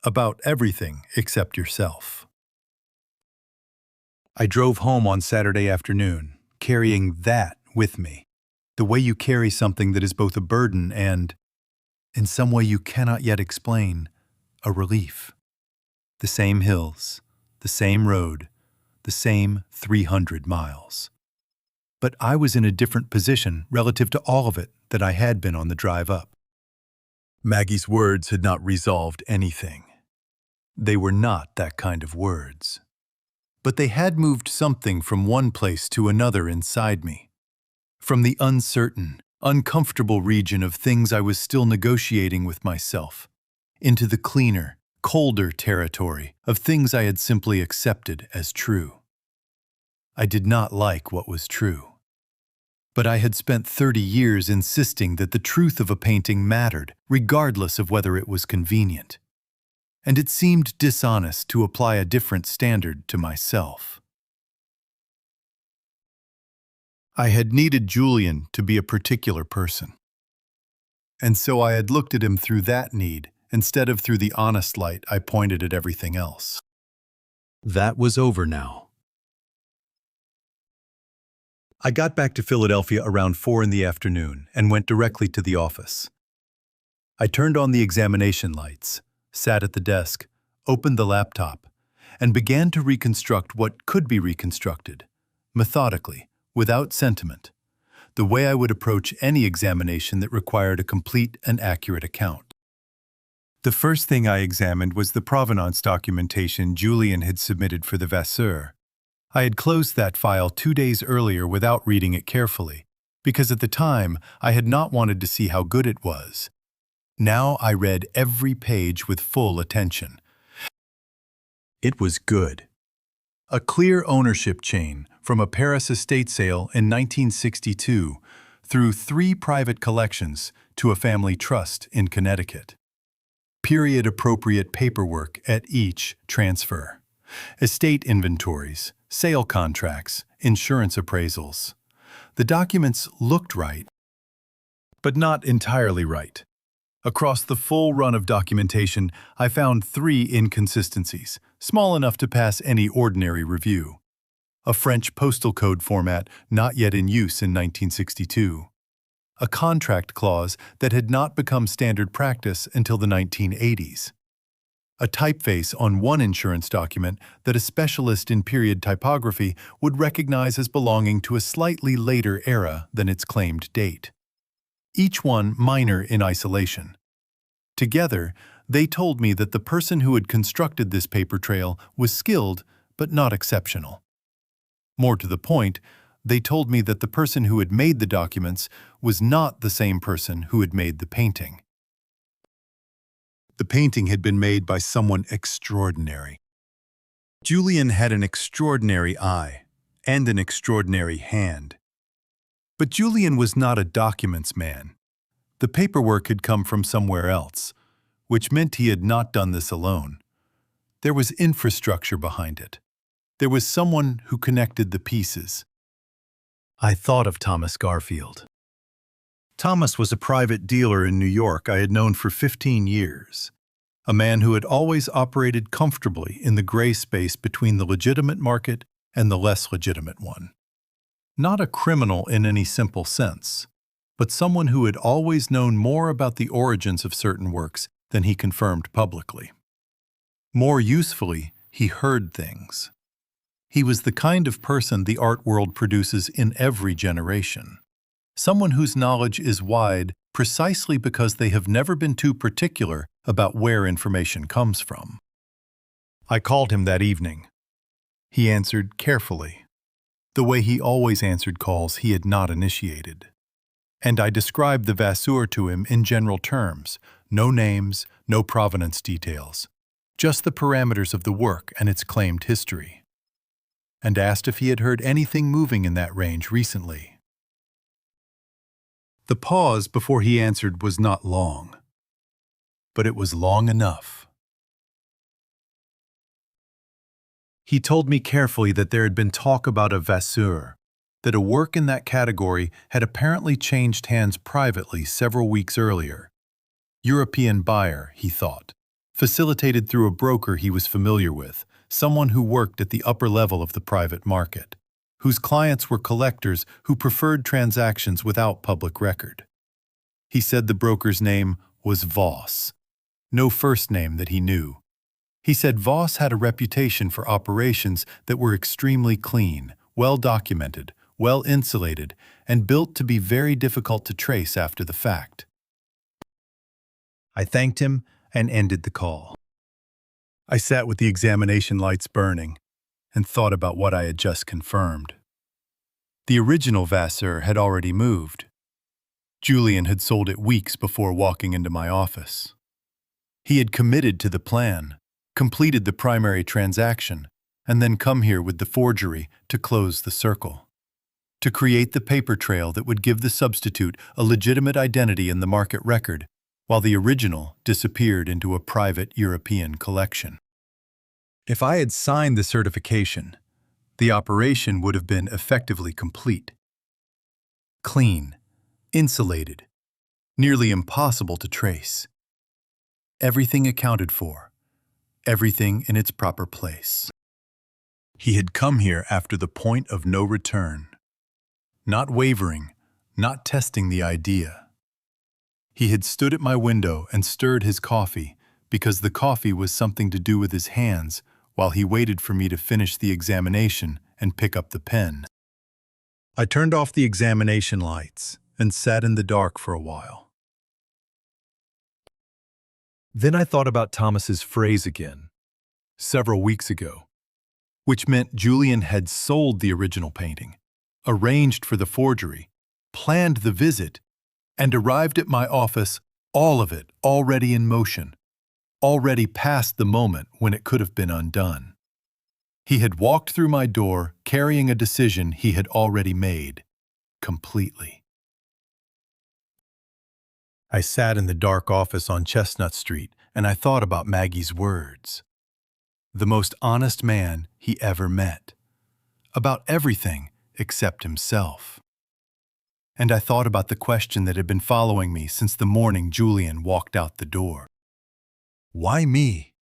about everything except yourself. I drove home on Saturday afternoon, carrying that with me, the way you carry something that is both a burden and, in some way you cannot yet explain, a relief. The same hills, the same road, the same 300 miles. But I was in a different position relative to all of it that I had been on the drive up. Maggie's words had not resolved anything. They were not that kind of words. But they had moved something from one place to another inside me. From the uncertain, uncomfortable region of things I was still negotiating with myself, into the cleaner, colder territory of things I had simply accepted as true. I did not like what was true. But I had spent 30 years insisting that the truth of a painting mattered, regardless of whether it was convenient. And it seemed dishonest to apply a different standard to myself. I had needed Julian to be a particular person. And so I had looked at him through that need, instead of through the honest light I pointed at everything else. That was over now. I got back to Philadelphia around 4 in the afternoon and went directly to the office. I turned on the examination lights, sat at the desk, opened the laptop, and began to reconstruct what could be reconstructed, methodically, without sentiment, the way I would approach any examination that required a complete and accurate account. The first thing I examined was the provenance documentation Julian had submitted for the Vasseur. I had closed that file 2 days earlier without reading it carefully, because at the time I had not wanted to see how good it was. Now I read every page with full attention. It was good. A clear ownership chain from a Paris estate sale in 1962 through 3 private collections to a family trust in Connecticut. Period-appropriate paperwork at each transfer. Estate inventories, sale contracts, insurance appraisals. The documents looked right, but not entirely right. Across the full run of documentation, I found 3 inconsistencies, small enough to pass any ordinary review. A French postal code format not yet in use in 1962. A contract clause that had not become standard practice until the 1980s. A typeface on one insurance document that a specialist in period typography would recognize as belonging to a slightly later era than its claimed date. Each one minor in isolation. Together, they told me that the person who had constructed this paper trail was skilled but not exceptional. More to the point, they told me that the person who had made the documents was not the same person who had made the painting. The painting had been made by someone extraordinary. Julian had an extraordinary eye and an extraordinary hand. But Julian was not a documents man. The paperwork had come from somewhere else, which meant he had not done this alone. There was infrastructure behind it. There was someone who connected the pieces. I thought of Thomas Garfield. Thomas was a private dealer in New York I had known for 15 years, a man who had always operated comfortably in the gray space between the legitimate market and the less legitimate one. Not a criminal in any simple sense, but someone who had always known more about the origins of certain works than he confirmed publicly. More usefully, he heard things. He was the kind of person the art world produces in every generation. Someone whose knowledge is wide precisely because they have never been too particular about where information comes from. I called him that evening. He answered carefully, the way he always answered calls he had not initiated. And I described the Vasseur to him in general terms, no names, no provenance details, just the parameters of the work and its claimed history, and asked if he had heard anything moving in that range recently. The pause before he answered was not long, but it was long enough. He told me carefully that there had been talk about a Vasseur, that a work in that category had apparently changed hands privately several weeks earlier. European buyer, he thought, facilitated through a broker he was familiar with, someone who worked at the upper level of the private market, whose clients were collectors who preferred transactions without public record. He said the broker's name was Voss, no first name that he knew. He said Voss had a reputation for operations that were extremely clean, well documented, well insulated, and built to be very difficult to trace after the fact. I thanked him and ended the call. I sat with the examination lights burning and thought about what I had just confirmed. The original Vasseur had already moved. Julian had sold it weeks before walking into my office. He had committed to the plan, completed the primary transaction, and then come here with the forgery to close the circle. To create the paper trail that would give the substitute a legitimate identity in the market record, while the original disappeared into a private European collection. If I had signed the certification, the operation would have been effectively complete. Clean, insulated, nearly impossible to trace. Everything accounted for, everything in its proper place. He had come here after the point of no return, not wavering, not testing the idea. He had stood at my window and stirred his coffee because the coffee was something to do with his hands while he waited for me to finish the examination and pick up the pen. I turned off the examination lights and sat in the dark for a while. Then I thought about Thomas's phrase again, several weeks ago, which meant Julian had sold the original painting, arranged for the forgery, planned the visit, and arrived at my office, all of it already in motion, already past the moment when it could have been undone. He had walked through my door carrying a decision he had already made, completely. I sat in the dark office on Chestnut Street and I thought about Maggie's words. The most honest man he ever met. About everything except himself. And I thought about the question that had been following me since the morning Julian walked out the door. Why me?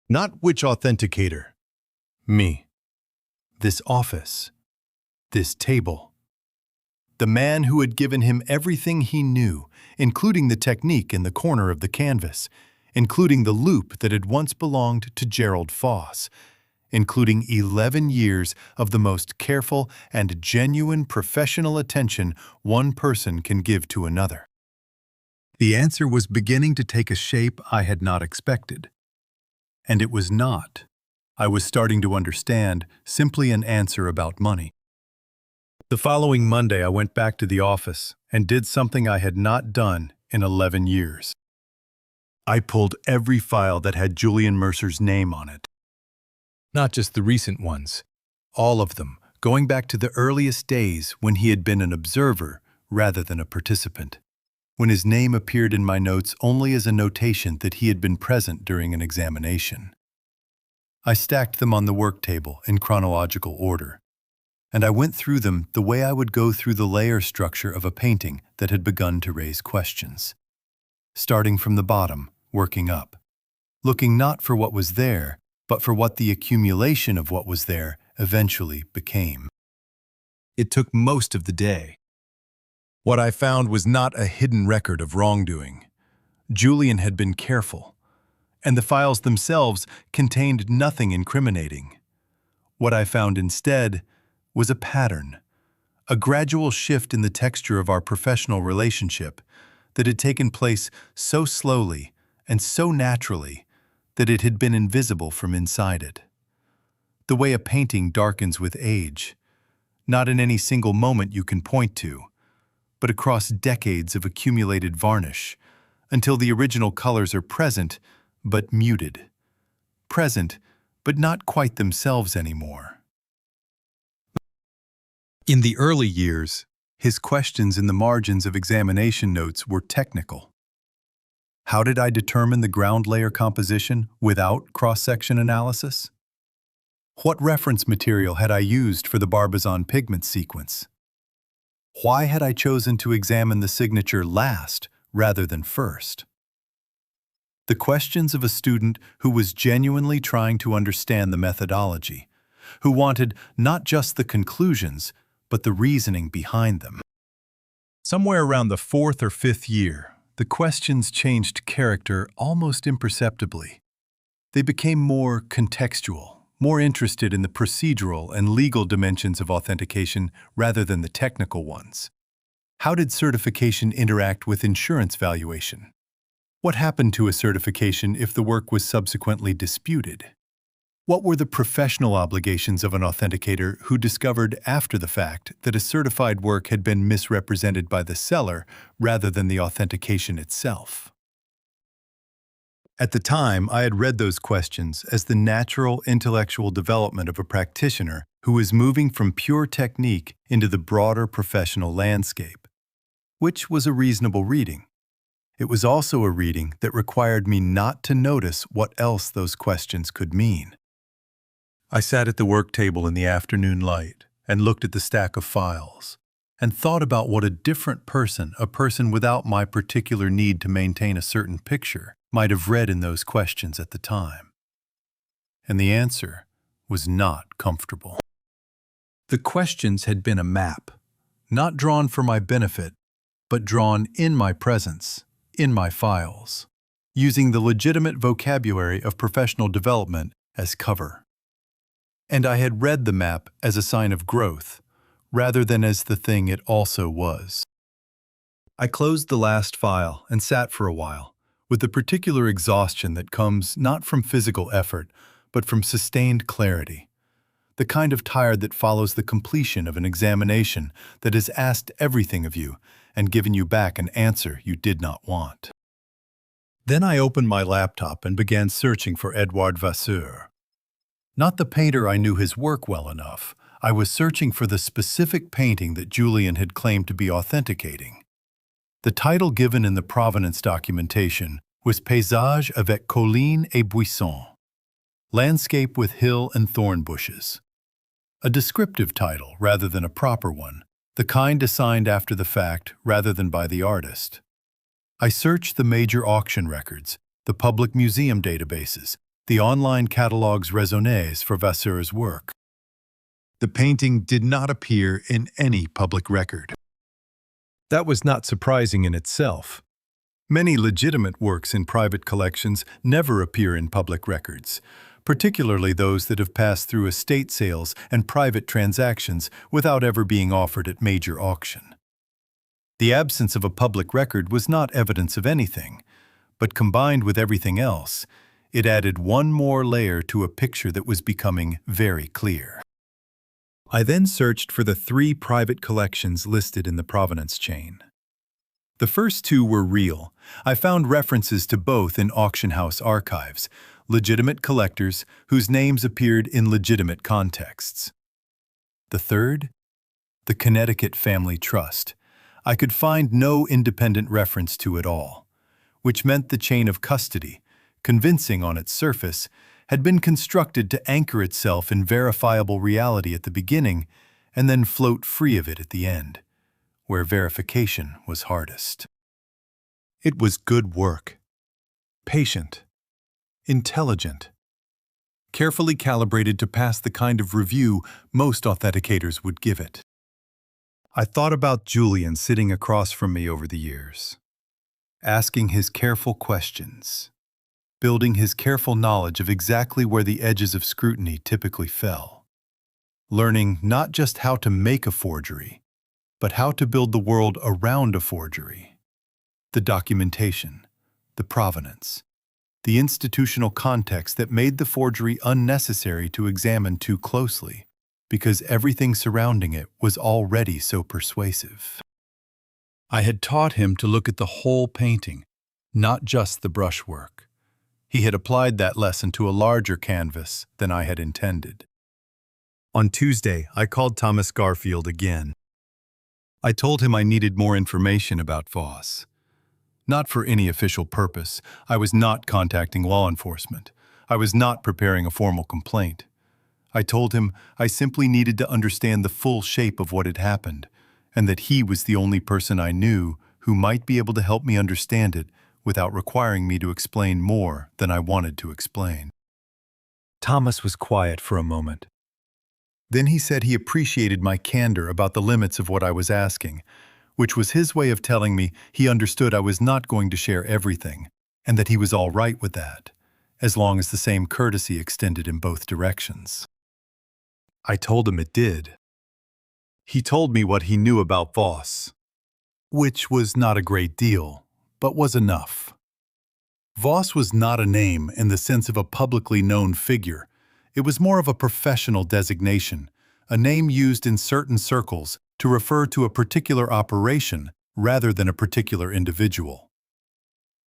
Not which authenticator. Me. This office. This table. The man who had given him everything he knew, including the technique in the corner of the canvas, including the loop that had once belonged to Gerald Foss, including 11 years of the most careful and genuine professional attention one person can give to another. The answer was beginning to take a shape I had not expected. And it was not, I was starting to understand, simply an answer about money. The following Monday, I went back to the office and did something I had not done in 11 years. I pulled every file that had Julian Mercer's name on it. Not just the recent ones, all of them, going back to the earliest days when he had been an observer rather than a participant, when his name appeared in my notes only as a notation that he had been present during an examination. I stacked them on the work table in chronological order, and I went through them the way I would go through the layer structure of a painting that had begun to raise questions. Starting from the bottom, working up, looking not for what was there, but for what the accumulation of what was there eventually became. It took most of the day. What I found was not a hidden record of wrongdoing. Julian had been careful, and the files themselves contained nothing incriminating. What I found instead was a pattern, a gradual shift in the texture of our professional relationship that had taken place so slowly and so naturally that it had been invisible from inside it. The way a painting darkens with age, not in any single moment you can point to, but across decades of accumulated varnish, until the original colors are present but muted, present but not quite themselves anymore. In the early years, his questions in the margins of examination notes were technical. How did I determine the ground layer composition without cross-section analysis? What reference material had I used for the Barbizon pigment sequence? Why had I chosen to examine the signature last rather than first? The questions of a student who was genuinely trying to understand the methodology, who wanted not just the conclusions, but the reasoning behind them. Somewhere around the 4th or 5th year, the questions changed character almost imperceptibly. They became more contextual, more interested in the procedural and legal dimensions of authentication rather than the technical ones. How did certification interact with insurance valuation? What happened to a certification if the work was subsequently disputed? What were the professional obligations of an authenticator who discovered after the fact that a certified work had been misrepresented by the seller rather than the authentication itself? At the time, I had read those questions as the natural intellectual development of a practitioner who is moving from pure technique into the broader professional landscape, which was a reasonable reading. It was also a reading that required me not to notice what else those questions could mean. I sat at the work table in the afternoon light and looked at the stack of files and thought about what a different person, a person without my particular need to maintain a certain picture, might have read in those questions at the time. And the answer was not comfortable. The questions had been a map, not drawn for my benefit, but drawn in my presence, in my files, using the legitimate vocabulary of professional development as cover. And I had read the map as a sign of growth, rather than as the thing it also was. I closed the last file and sat for a while, with the particular exhaustion that comes not from physical effort, but from sustained clarity, the kind of tired that follows the completion of an examination that has asked everything of you and given you back an answer you did not want. Then I opened my laptop and began searching for Edouard Vasseur. Not the painter I knew his work well enough. I was searching for the specific painting that Julian had claimed to be authenticating. The title given in the provenance documentation was Paysage avec collines et buissons, landscape with hill and thorn bushes. A descriptive title rather than a proper one, the kind assigned after the fact rather than by the artist. I searched the major auction records, the public museum databases, the online catalogues raisonnés for Vasseur's work. The painting did not appear in any public record. That was not surprising in itself. Many legitimate works in private collections never appear in public records, particularly those that have passed through estate sales and private transactions without ever being offered at major auction. The absence of a public record was not evidence of anything, but combined with everything else, it added one more layer to a picture that was becoming very clear. I then searched for the 3 private collections listed in the provenance chain. The first 2 were real. I found references to both in auction house archives, legitimate collectors whose names appeared in legitimate contexts. The third? The Connecticut Family Trust. I could find no independent reference to it all, which meant the chain of custody, convincing on its surface, had been constructed to anchor itself in verifiable reality at the beginning and then float free of it at the end, where verification was hardest. It was good work, patient, intelligent, carefully calibrated to pass the kind of review most authenticators would give it. I thought about Julian sitting across from me over the years, asking his careful questions, building his careful knowledge of exactly where the edges of scrutiny typically fell, learning not just how to make a forgery, but how to build the world around a forgery. The documentation, the provenance, the institutional context that made the forgery unnecessary to examine too closely, because everything surrounding it was already so persuasive. I had taught him to look at the whole painting, not just the brushwork. He had applied that lesson to a larger canvas than I had intended. On Tuesday, I called Thomas Garfield again. I told him I needed more information about Voss. Not for any official purpose. I was not contacting law enforcement. I was not preparing a formal complaint. I told him I simply needed to understand the full shape of what had happened, and that he was the only person I knew who might be able to help me understand it without requiring me to explain more than I wanted to explain. Thomas was quiet for a moment. Then he said he appreciated my candor about the limits of what I was asking, which was his way of telling me he understood I was not going to share everything, and that he was all right with that, as long as the same courtesy extended in both directions. I told him it did. He told me what he knew about Voss, which was not a great deal, but was enough. Voss was not a name in the sense of a publicly known figure, It was more of a professional designation, a name used in certain circles to refer to a particular operation rather than a particular individual.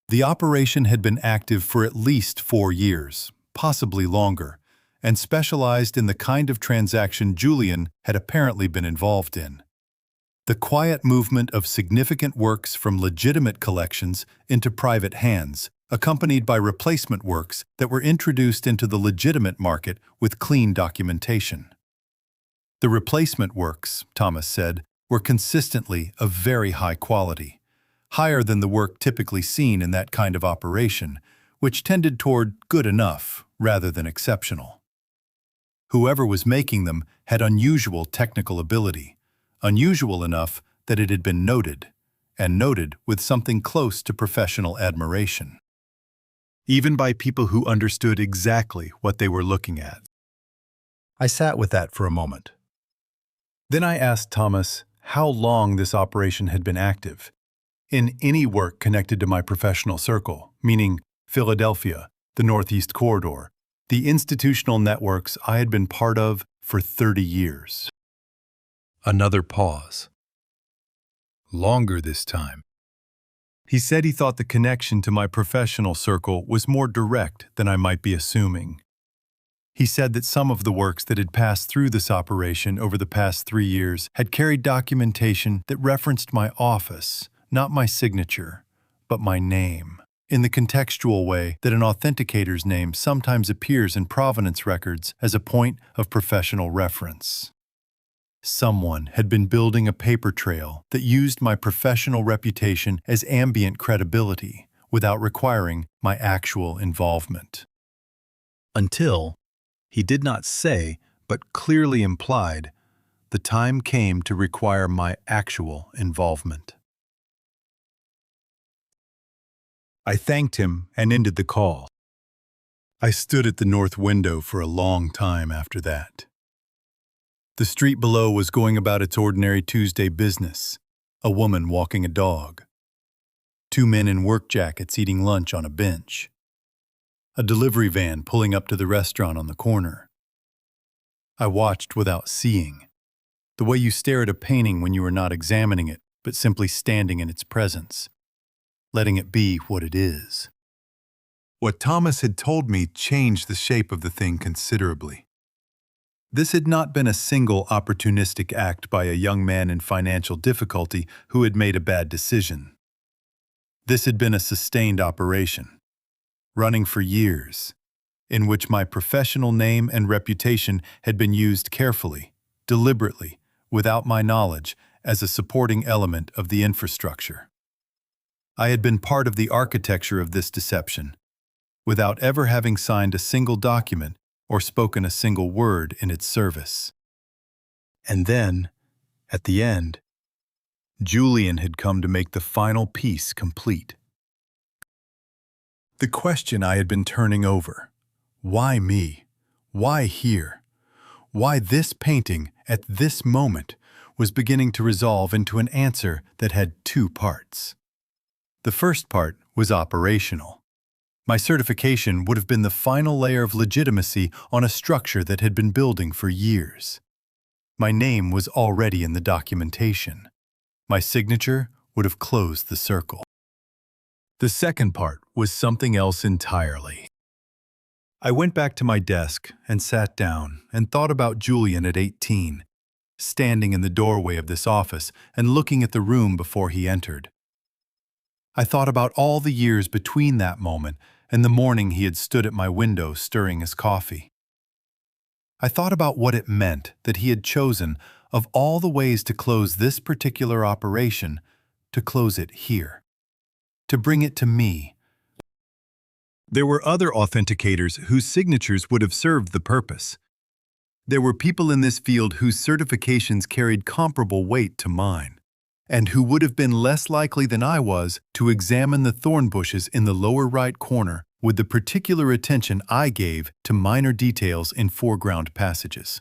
The operation had been active for at least 4 years, possibly longer, and specialized in the kind of transaction Julian had apparently been involved in. The quiet movement of significant works from legitimate collections into private hands, accompanied by replacement works that were introduced into the legitimate market with clean documentation. The replacement works, Thomas said, were consistently of very high quality, higher than the work typically seen in that kind of operation, which tended toward good enough rather than exceptional. Whoever was making them had unusual technical ability, unusual enough that it had been noted, and noted with something close to professional admiration, even by people who understood exactly what they were looking at. I sat with that for a moment. Then I asked Thomas how long this operation had been active, in any work connected to my professional circle, meaning Philadelphia, the Northeast Corridor, the institutional networks I had been part of for 30 years. Another pause. Longer this time. He said he thought the connection to my professional circle was more direct than I might be assuming. He said that some of the works that had passed through this operation over the past 3 years had carried documentation that referenced my office, not my signature, but my name, in the contextual way that an authenticator's name sometimes appears in provenance records as a point of professional reference. Someone had been building a paper trail that used my professional reputation as ambient credibility without requiring my actual involvement. Until, he did not say, but clearly implied, the time came to require my actual involvement. I thanked him and ended the call. I stood at the north window for a long time after that. The street below was going about its ordinary Tuesday business, a woman walking a dog, 2 men in work jackets eating lunch on a bench, a delivery van pulling up to the restaurant on the corner. I watched without seeing, the way you stare at a painting when you are not examining it, but simply standing in its presence, letting it be what it is. What Thomas had told me changed the shape of the thing considerably. This had not been a single opportunistic act by a young man in financial difficulty who had made a bad decision. This had been a sustained operation, running for years, in which my professional name and reputation had been used carefully, deliberately, without my knowledge, as a supporting element of the infrastructure. I had been part of the architecture of this deception, without ever having signed a single document or spoken a single word in its service. And then, at the end, Julian had come to make the final piece complete. The question I had been turning over, why me? Why here? Why this painting at this moment, was beginning to resolve into an answer that had 2 parts. The first part was operational. My certification would have been the final layer of legitimacy on a structure that had been building for years. My name was already in the documentation. My signature would have closed the circle. The second part was something else entirely. I went back to my desk and sat down and thought about Julian at 18, standing in the doorway of this office and looking at the room before he entered. I thought about all the years between that moment and the morning he had stood at my window stirring his coffee. I thought about what it meant that he had chosen, of all the ways to close this particular operation, to close it here, to bring it to me. There were other authenticators whose signatures would have served the purpose. There were people in this field whose certifications carried comparable weight to mine, and who would have been less likely than I was to examine the thorn bushes in the lower right corner with the particular attention I gave to minor details in foreground passages.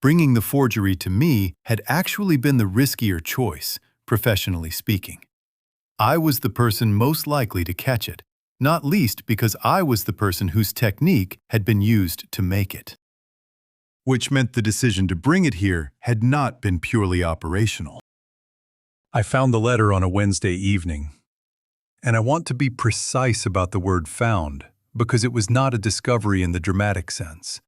Bringing the forgery to me had actually been the riskier choice, professionally speaking. I was the person most likely to catch it, not least because I was the person whose technique had been used to make it. Which meant the decision to bring it here had not been purely operational. I found the letter on a Wednesday evening, and I want to be precise about the word found because it was not a discovery in the dramatic sense.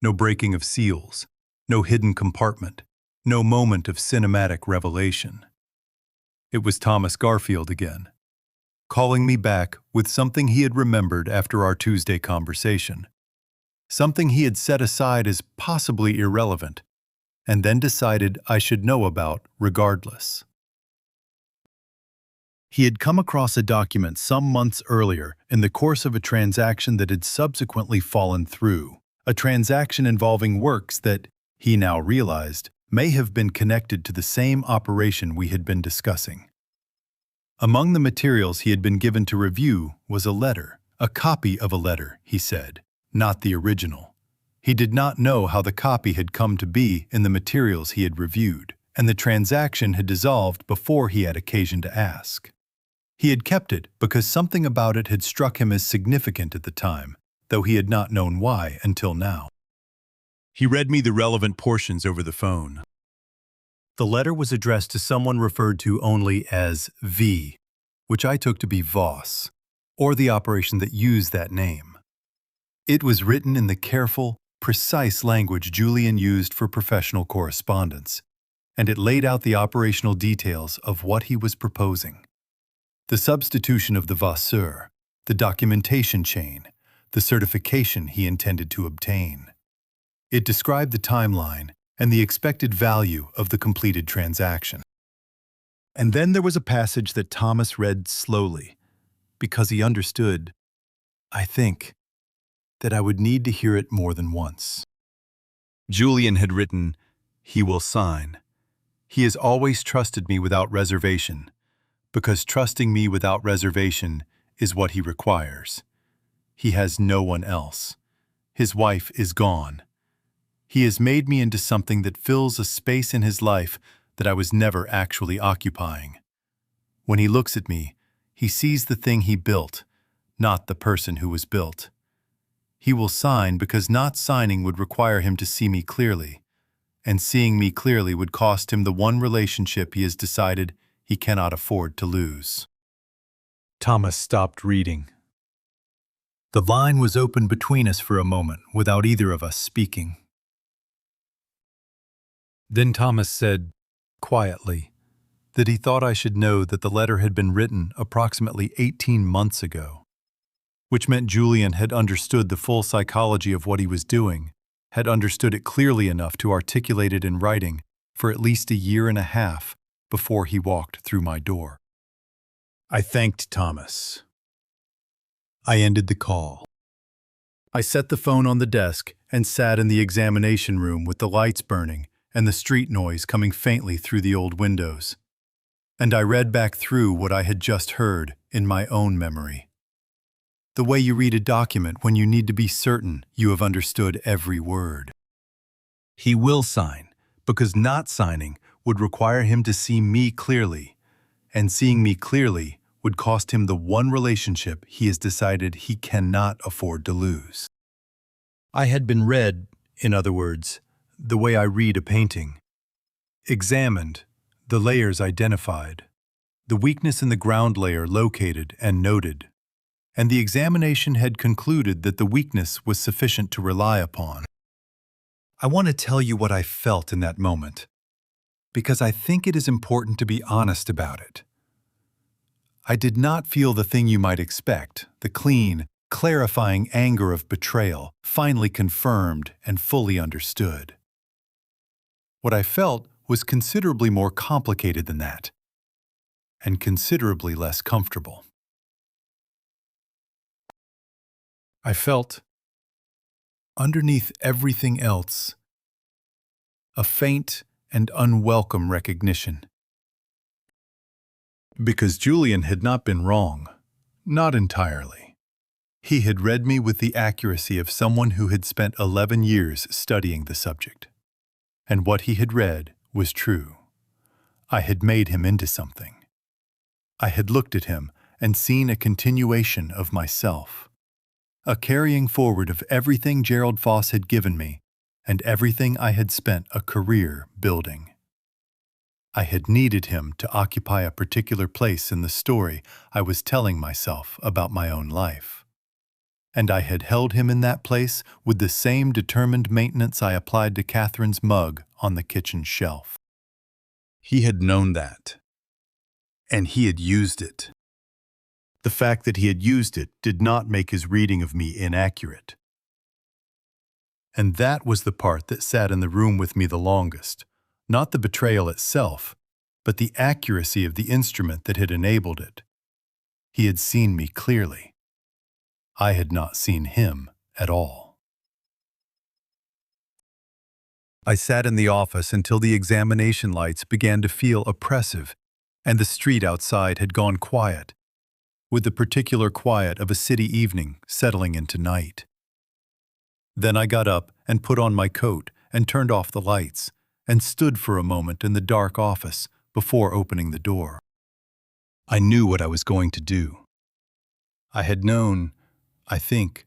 No breaking of seals, no hidden compartment, no moment of cinematic revelation. It was Thomas Garfield again, calling me back with something he had remembered after our Tuesday conversation. Something he had set aside as possibly irrelevant, and then decided I should know about regardless. He had come across a document some months earlier in the course of a transaction that had subsequently fallen through, a transaction involving works that, he now realized, may have been connected to the same operation we had been discussing. Among the materials he had been given to review was a letter, a copy of a letter, he said, not the original. He did not know how the copy had come to be in the materials he had reviewed, and the transaction had dissolved before he had occasion to ask. He had kept it because something about it had struck him as significant at the time, though he had not known why until now. He read me the relevant portions over the phone. The letter was addressed to someone referred to only as V, which I took to be Voss, or the operation that used that name. It was written in the careful, precise language Julian used for professional correspondence, and it laid out the operational details of what he was proposing. The substitution of the Vasseur, the documentation chain, the certification he intended to obtain. It described the timeline and the expected value of the completed transaction. And then there was a passage that Thomas read slowly, because he understood, I think, that I would need to hear it more than once. Julian had written, "He will sign. He has always trusted me without reservation, because trusting me without reservation is what he requires. He has no one else. His wife is gone. He has made me into something that fills a space in his life that I was never actually occupying. When he looks at me, he sees the thing he built, not the person who was built. He will sign because not signing would require him to see me clearly, and seeing me clearly would cost him the one relationship he has decided he cannot afford to lose." Thomas stopped reading. The line was open between us for a moment without either of us speaking. Then Thomas said, quietly, that he thought I should know that the letter had been written approximately 18 months ago, which meant Julian had understood the full psychology of what he was doing, had understood it clearly enough to articulate it in writing for at least a year and a half before he walked through my door. I thanked Thomas. I ended the call. I set the phone on the desk and sat in the examination room with the lights burning and the street noise coming faintly through the old windows. And I read back through what I had just heard in my own memory. The way you read a document when you need to be certain you have understood every word. He will sign, because not signing would require him to see me clearly, and seeing me clearly would cost him the one relationship he has decided he cannot afford to lose. I had been read, in other words, the way I read a painting. Examined, the layers identified, the weakness in the ground layer located and noted, and the examination had concluded that the weakness was sufficient to rely upon. I want to tell you what I felt in that moment, because I think it is important to be honest about it. I did not feel the thing you might expect, the clean, clarifying anger of betrayal, finally confirmed and fully understood. What I felt was considerably more complicated than that, and considerably less comfortable. I felt, underneath everything else, a faint and unwelcome recognition. Because Julian had not been wrong, not entirely. He had read me with the accuracy of someone who had spent 11 years studying the subject. And what he had read was true. I had made him into something. I had looked at him and seen a continuation of myself. A carrying forward of everything Gerald Foss had given me and everything I had spent a career building. I had needed him to occupy a particular place in the story I was telling myself about my own life. And I had held him in that place with the same determined maintenance I applied to Catherine's mug on the kitchen shelf. He had known that, and he had used it. The fact that he had used it did not make his reading of me inaccurate. And that was the part that sat in the room with me the longest, not the betrayal itself, but the accuracy of the instrument that had enabled it. He had seen me clearly. I had not seen him at all. I sat in the office until the examination lights began to feel oppressive, and the street outside had gone quiet, with the particular quiet of a city evening settling into night. Then I got up and put on my coat and turned off the lights, and stood for a moment in the dark office before opening the door. I knew what I was going to do. I had known, I think,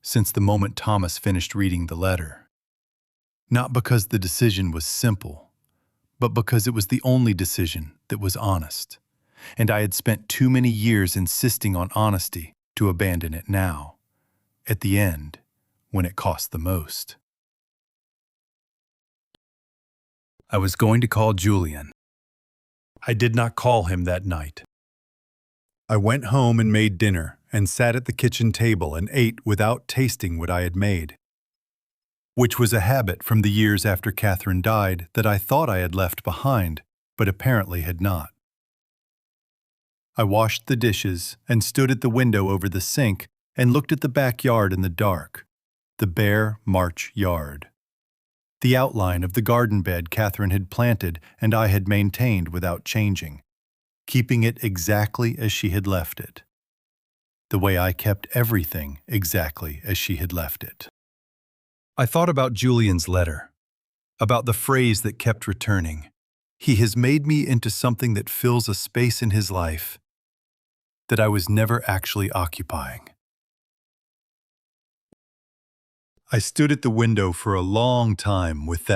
since the moment Thomas finished reading the letter. Not because the decision was simple, but because it was the only decision that was honest, and I had spent too many years insisting on honesty to abandon it now, at the end, when it cost the most. I was going to call Julian. I did not call him that night. I went home and made dinner and sat at the kitchen table and ate without tasting what I had made, which was a habit from the years after Catherine died that I thought I had left behind, but apparently had not. I washed the dishes and stood at the window over the sink and looked at the backyard in the dark, the bare March yard. The outline of the garden bed Catherine had planted and I had maintained without changing, keeping it exactly as she had left it. The way I kept everything exactly as she had left it. I thought about Julian's letter, about the phrase that kept returning. He has made me into something that fills a space in his life that I was never actually occupying. I stood at the window for a long time with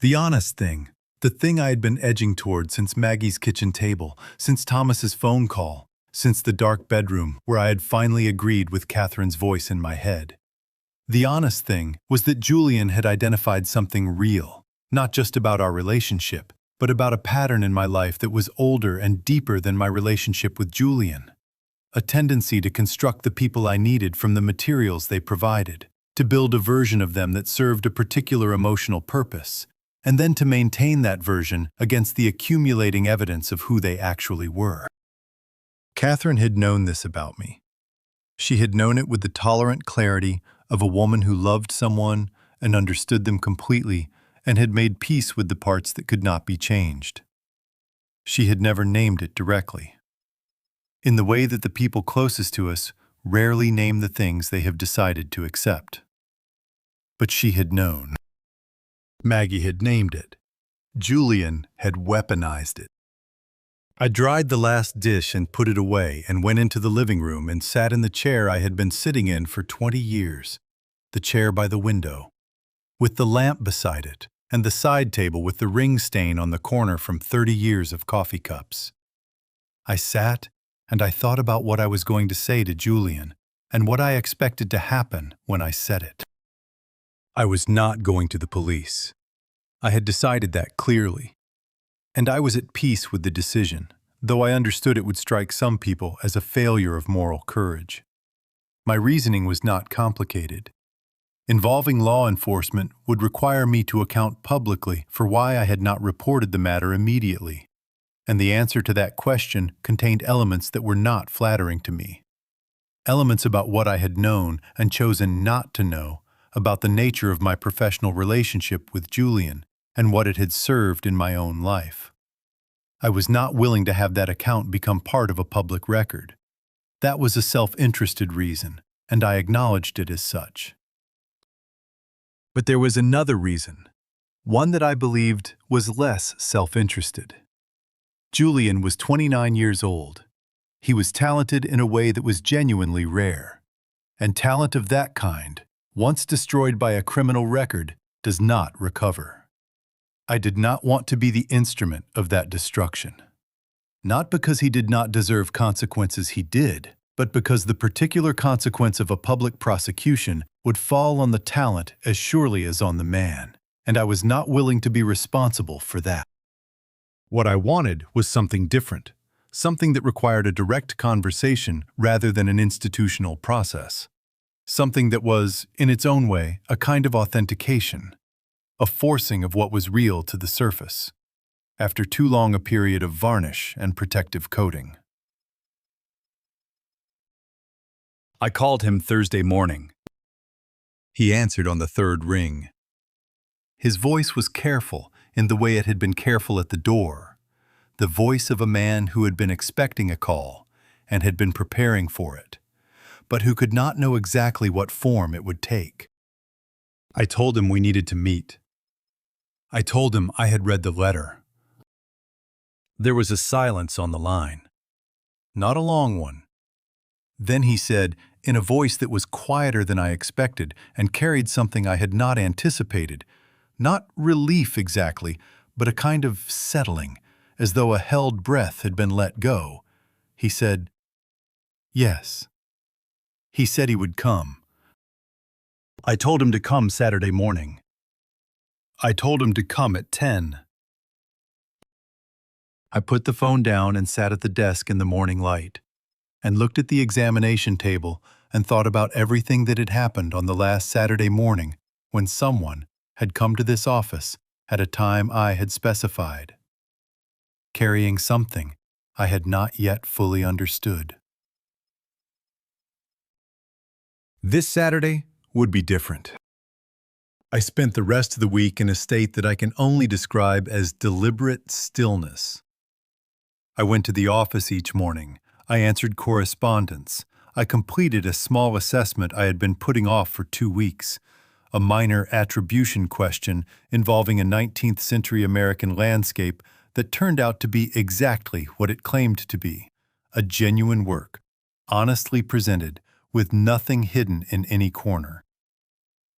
the honest thing, the thing I had been edging toward since Maggie's kitchen table, since Thomas's phone call, since the dark bedroom where I had finally agreed with Catherine's voice in my head. The honest thing was that Julian had identified something real, not just about our relationship, but about a pattern in my life that was older and deeper than my relationship with Julian. A tendency to construct the people I needed from the materials they provided, to build a version of them that served a particular emotional purpose, and then to maintain that version against the accumulating evidence of who they actually were. Catherine had known this about me. She had known it with the tolerant clarity of a woman who loved someone and understood them completely and had made peace with the parts that could not be changed. She had never named it directly, in the way that the people closest to us rarely name the things they have decided to accept. But she had known. Maggie had named it. Julian had weaponized it. I dried the last dish and put it away and went into the living room and sat in the chair I had been sitting in for 20 years, the chair by the window, with the lamp beside it and the side table with the ring stain on the corner from 30 years of coffee cups. I sat and I thought about what I was going to say to Julian and what I expected to happen when I said it. I was not going to the police. I had decided that clearly. And I was at peace with the decision, though I understood it would strike some people as a failure of moral courage. My reasoning was not complicated. Involving law enforcement would require me to account publicly for why I had not reported the matter immediately, and the answer to that question contained elements that were not flattering to me. Elements about what I had known and chosen not to know about the nature of my professional relationship with Julian and what it had served in my own life. I was not willing to have that account become part of a public record. That was a self-interested reason, and I acknowledged it as such. But there was another reason, one that I believed was less self-interested. Julian was 29 years old. He was talented in a way that was genuinely rare. And talent of that kind, once destroyed by a criminal record, does not recover. I did not want to be the instrument of that destruction. Not because he did not deserve consequences he did, but because the particular consequence of a public prosecution would fall on the talent as surely as on the man, and I was not willing to be responsible for that. What I wanted was something different, something that required a direct conversation rather than an institutional process. Something that was, in its own way, a kind of authentication, a forcing of what was real to the surface, after too long a period of varnish and protective coating. I called him Thursday morning. He answered on the third ring. His voice was careful in the way it had been careful at the door, the voice of a man who had been expecting a call and had been preparing for it, but who could not know exactly what form it would take. I told him we needed to meet. I told him I had read the letter. There was a silence on the line. Not a long one. Then he said, in a voice that was quieter than I expected and carried something I had not anticipated, not relief exactly, but a kind of settling, as though a held breath had been let go. He said, "Yes." He said he would come. I told him to come Saturday morning. I told him to come at 10. I put the phone down and sat at the desk in the morning light, and looked at the examination table and thought about everything that had happened on the last Saturday morning when someone had come to this office at a time I had specified, carrying something I had not yet fully understood. This Saturday would be different. I spent the rest of the week in a state that I can only describe as deliberate stillness. I went to the office each morning. I answered correspondence. I completed a small assessment I had been putting off for 2 weeks, a minor attribution question involving a 19th century American landscape that turned out to be exactly what it claimed to be, a genuine work, honestly presented, with nothing hidden in any corner.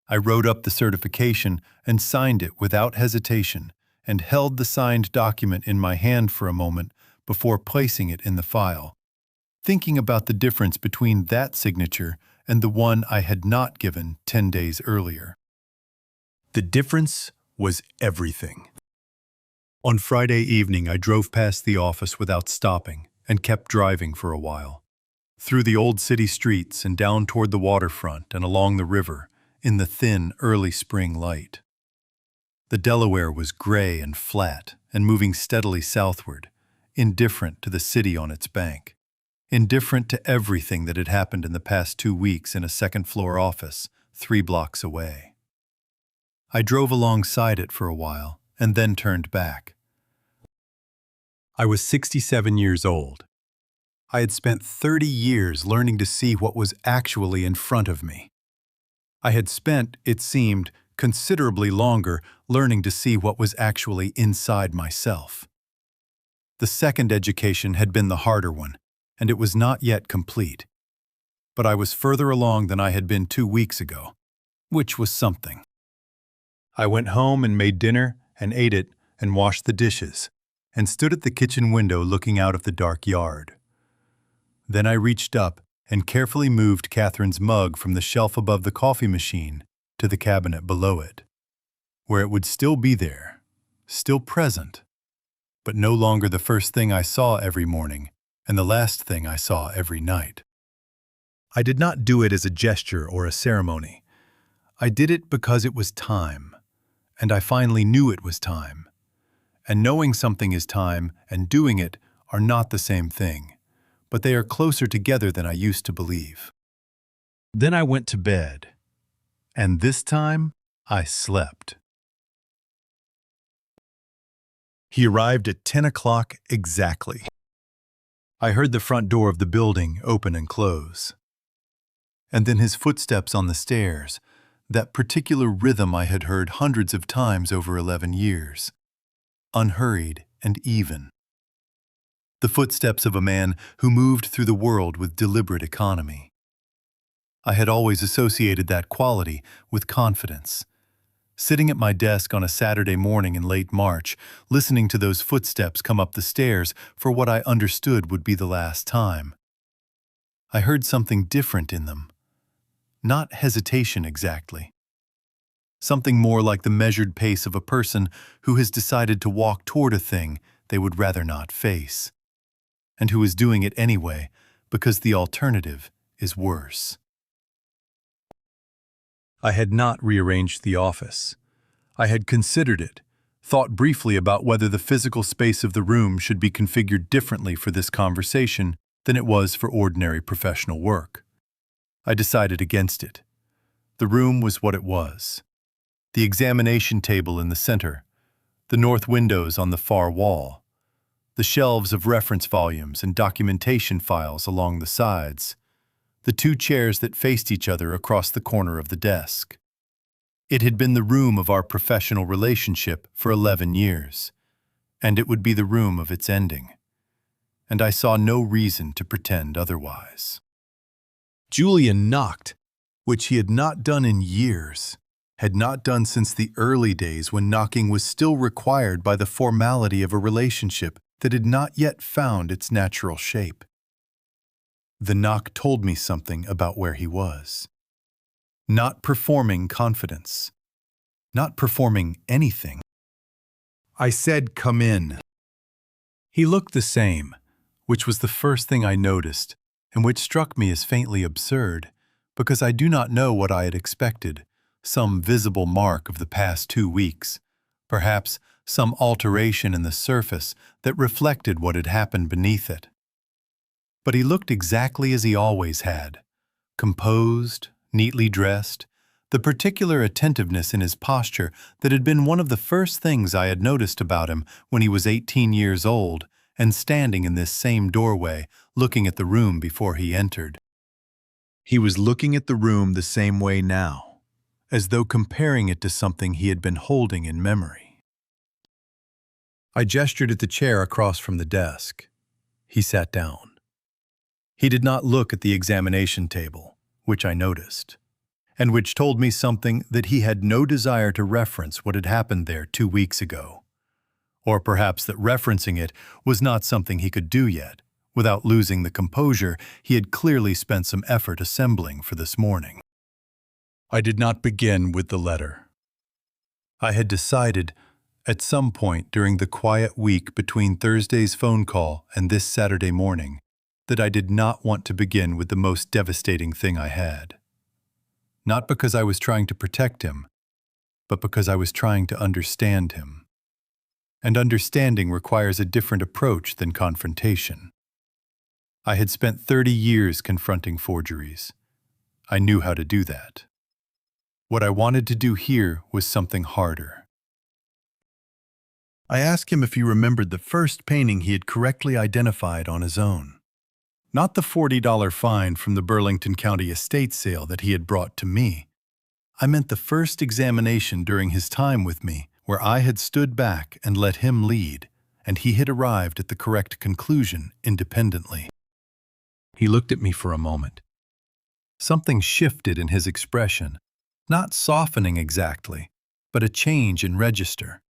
I wrote up the certification and signed it without hesitation and held the signed document in my hand for a moment before placing it in the file, thinking about the difference between that signature and the one I had not given 10 days earlier. The difference was everything. On Friday evening, I drove past the office without stopping and kept driving for a while, through the old city streets and down toward the waterfront and along the river in the thin early spring light. The Delaware was gray and flat and moving steadily southward, indifferent to the city on its bank, indifferent to everything that had happened in the past 2 weeks in a second-floor office 3 blocks away. I drove alongside it for a while and then turned back. I was 67 years old. I had spent 30 years learning to see what was actually in front of me. I had spent, it seemed, considerably longer learning to see what was actually inside myself. The second education had been the harder one, and it was not yet complete. But I was further along than I had been 2 weeks ago, which was something. I went home and made dinner and ate it and washed the dishes and stood at the kitchen window looking out of the dark yard. Then I reached up and carefully moved Catherine's mug from the shelf above the coffee machine to the cabinet below it, where it would still be there, still present, but no longer the first thing I saw every morning and the last thing I saw every night. I did not do it as a gesture or a ceremony. I did it because it was time, and I finally knew it was time. And knowing something is time and doing it are not the same thing, but they are closer together than I used to believe. Then I went to bed, and this time I slept. He arrived at 10 o'clock exactly. I heard the front door of the building open and close. And then his footsteps on the stairs, that particular rhythm I had heard hundreds of times over 11 years, unhurried and even. the footsteps of a man who moved through the world with deliberate economy. I had always associated that quality with confidence. Sitting at my desk on a Saturday morning in late March, listening to those footsteps come up the stairs for what I understood would be the last time. I heard something different in them. Not hesitation exactly. Something more like the measured pace of a person who has decided to walk toward a thing they would rather not face, and who is doing it anyway because the alternative is worse. I had not rearranged the office. I had considered it, thought briefly about whether the physical space of the room should be configured differently for this conversation than it was for ordinary professional work. I decided against it. The room was what it was. The examination table in the center, the north windows on the far wall, the shelves of reference volumes and documentation files along the sides, the two chairs that faced each other across the corner of the desk. It had been the room of our professional relationship for 11 years, and it would be the room of its ending. And I saw no reason to pretend otherwise. Julian knocked, which he had not done in years, had not done since the early days when knocking was still required by the formality of a relationship that had not yet found its natural shape. The knock told me something about where he was. Not performing confidence. Not performing anything. I said, "Come in." He looked the same, which was the first thing I noticed, and which struck me as faintly absurd, because I do not know what I had expected, some visible mark of the past 2 weeks, perhaps some alteration in the surface that reflected what had happened beneath it. But he looked exactly as he always had, composed, neatly dressed, the particular attentiveness in his posture that had been one of the first things I had noticed about him when he was 18 years old and standing in this same doorway, looking at the room before he entered. He was looking at the room the same way now, as though comparing it to something he had been holding in memory. I gestured at the chair across from the desk. He sat down. He did not look at the examination table, which I noticed, and which told me something that he had no desire to reference what had happened there 2 weeks ago. Or perhaps that referencing it was not something he could do yet, without losing the composure he had clearly spent some effort assembling for this morning. I did not begin with the letter. I had decided, at some point during the quiet week between Thursday's phone call and this Saturday morning, that I did not want to begin with the most devastating thing I had. Not because I was trying to protect him, but because I was trying to understand him. And understanding requires a different approach than confrontation. I had spent 30 years confronting forgeries. I knew how to do that. What I wanted to do here was something harder. I asked him if he remembered the first painting he had correctly identified on his own. Not the $40 fine from the Burlington County estate sale that he had brought to me. I meant the first examination during his time with me, where I had stood back and let him lead, and he had arrived at the correct conclusion independently. He looked at me for a moment. Something shifted in his expression, not softening exactly, but a change in register.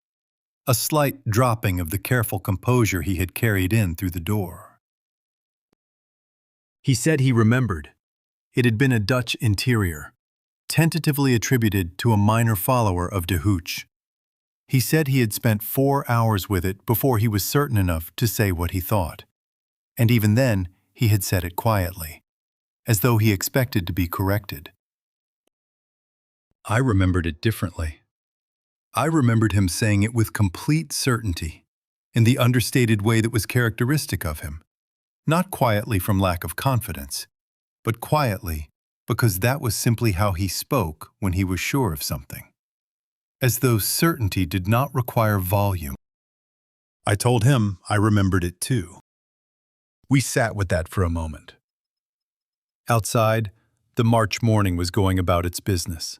A slight dropping of the careful composure he had carried in through the door. He said he remembered. It had been a Dutch interior, tentatively attributed to a minor follower of De Hooch. He said he had spent 4 hours with it before he was certain enough to say what he thought. And even then, he had said it quietly, as though he expected to be corrected. I remembered it differently. I remembered him saying it with complete certainty, in the understated way that was characteristic of him. Not quietly from lack of confidence, but quietly because that was simply how he spoke when he was sure of something. As though certainty did not require volume. I told him I remembered it too. We sat with that for a moment. Outside, the March morning was going about its business.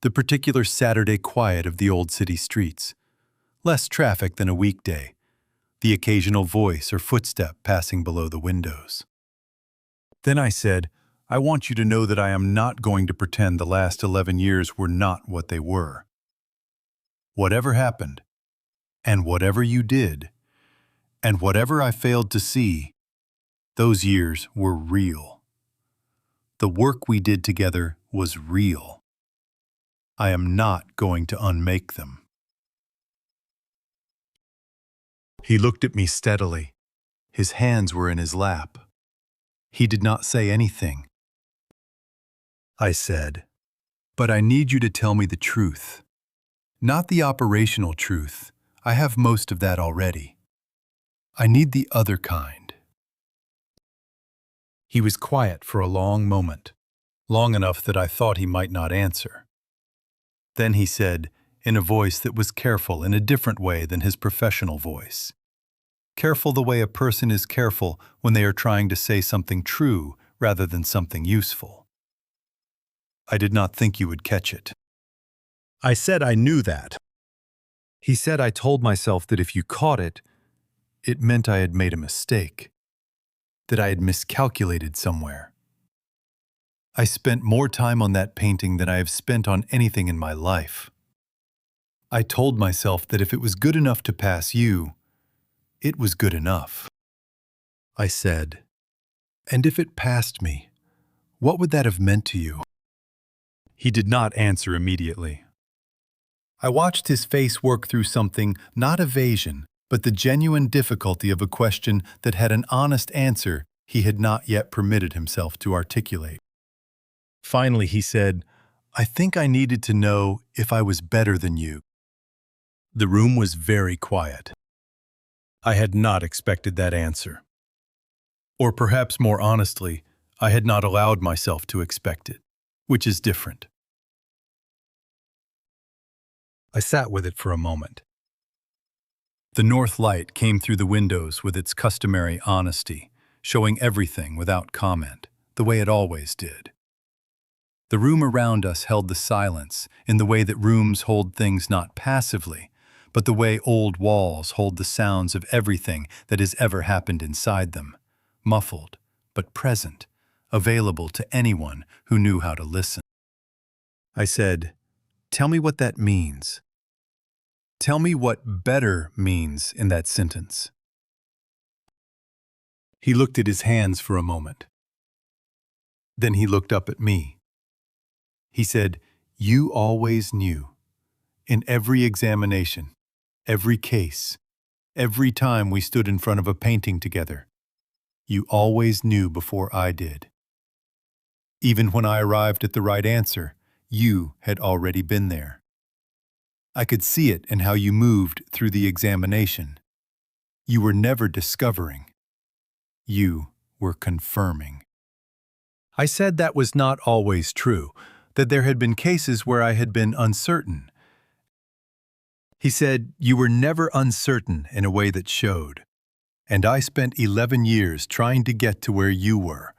The particular Saturday quiet of the old city streets. Less traffic than a weekday. the occasional voice or footstep passing below the windows. Then I said, I want you to know that I am not going to pretend the last 11 years were not what they were. Whatever happened, and whatever you did, and whatever I failed to see, those years were real. The work we did together was real. I am not going to unmake them. He looked at me steadily. His hands were in his lap. He did not say anything. I said, but I need you to tell me the truth. Not the operational truth. I have most of that already. I need the other kind. He was quiet for a long moment, long enough that I thought he might not answer. Then he said, in a voice that was careful in a different way than his professional voice. Careful the way a person is careful when they are trying to say something true rather than something useful. I did not think you would catch it. I said I knew that. He said I told myself that if you caught it, it meant I had made a mistake, that I had miscalculated somewhere. I spent more time on that painting than I have spent on anything in my life. I told myself that if it was good enough to pass you, it was good enough. I said, and if it passed me, what would that have meant to you? He did not answer immediately. I watched his face work through something, not evasion, but the genuine difficulty of a question that had an honest answer he had not yet permitted himself to articulate. Finally, he said, I think I needed to know if I was better than you. The room was very quiet. I had not expected that answer. Or perhaps more honestly, I had not allowed myself to expect it, which is different. I sat with it for a moment. The north light came through the windows with its customary honesty, showing everything without comment, the way it always did. The room around us held the silence in the way that rooms hold things not passively, but the way old walls hold the sounds of everything that has ever happened inside them, muffled but present, available to anyone who knew how to listen. I said, tell me what that means. Tell me what better means in that sentence. He looked at his hands for a moment. Then he looked up at me. He said, you always knew. In every examination, every case, every time we stood in front of a painting together, you always knew before I did. Even when I arrived at the right answer, you had already been there. I could see it in how you moved through the examination. You were never discovering. You were confirming. I said that was not always true, that there had been cases where I had been uncertain. He said, you were never uncertain in a way that showed. And I spent 11 years trying to get to where you were,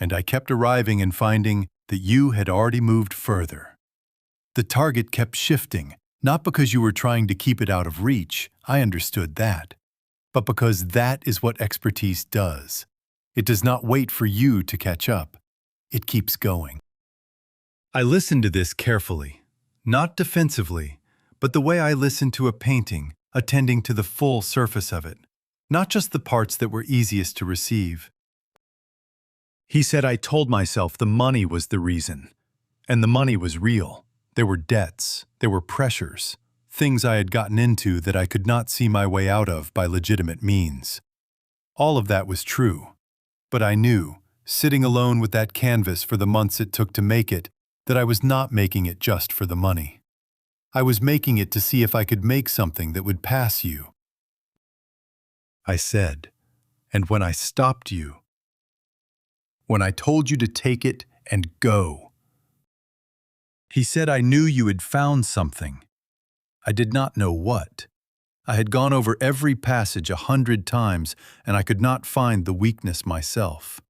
and I kept arriving and finding that you had already moved further. The target kept shifting, not because you were trying to keep it out of reach, I understood that, but because that is what expertise does. It does not wait for you to catch up. It keeps going. I listened to this carefully, not defensively, but the way I listen to a painting, attending to the full surface of it, not just the parts that were easiest to receive. He said I told myself the money was the reason, and the money was real. There were debts, there were pressures, things I had gotten into that I could not see my way out of by legitimate means. All of that was true, but I knew, sitting alone with that canvas for the months it took to make it, that I was not making it just for the money. I was making it to see if I could make something that would pass you. I said, and when I stopped you, when I told you to take it and go. He said I knew you had found something. I did not know what. I had gone over every passage 100 times, and I could not find the weakness myself.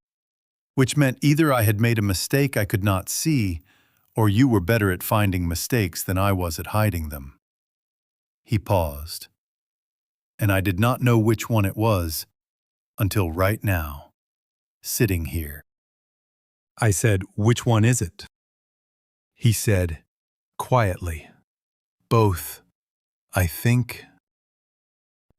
Which meant either I had made a mistake I could not see, or you were better at finding mistakes than I was at hiding them. He paused. and I did not know which one it was until right now, sitting here. I said, "Which one is it?" He said, quietly, "Both, I think."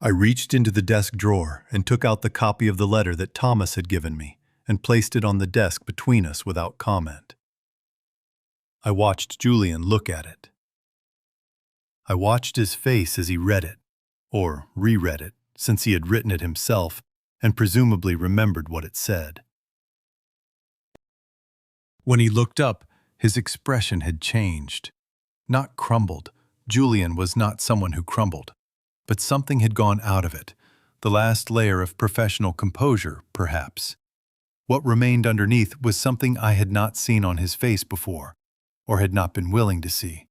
I reached into the desk drawer and took out the copy of the letter that Thomas had given me and placed it on the desk between us without comment. I watched Julian look at it. I watched his face as he read it, or reread it, since he had written it himself and presumably remembered what it said. When he looked up, his expression had changed. Not crumbled. Julian was not someone who crumbled. But something had gone out of it, the last layer of professional composure, perhaps. What remained underneath was something I had not seen on his face before, or had not been willing to see.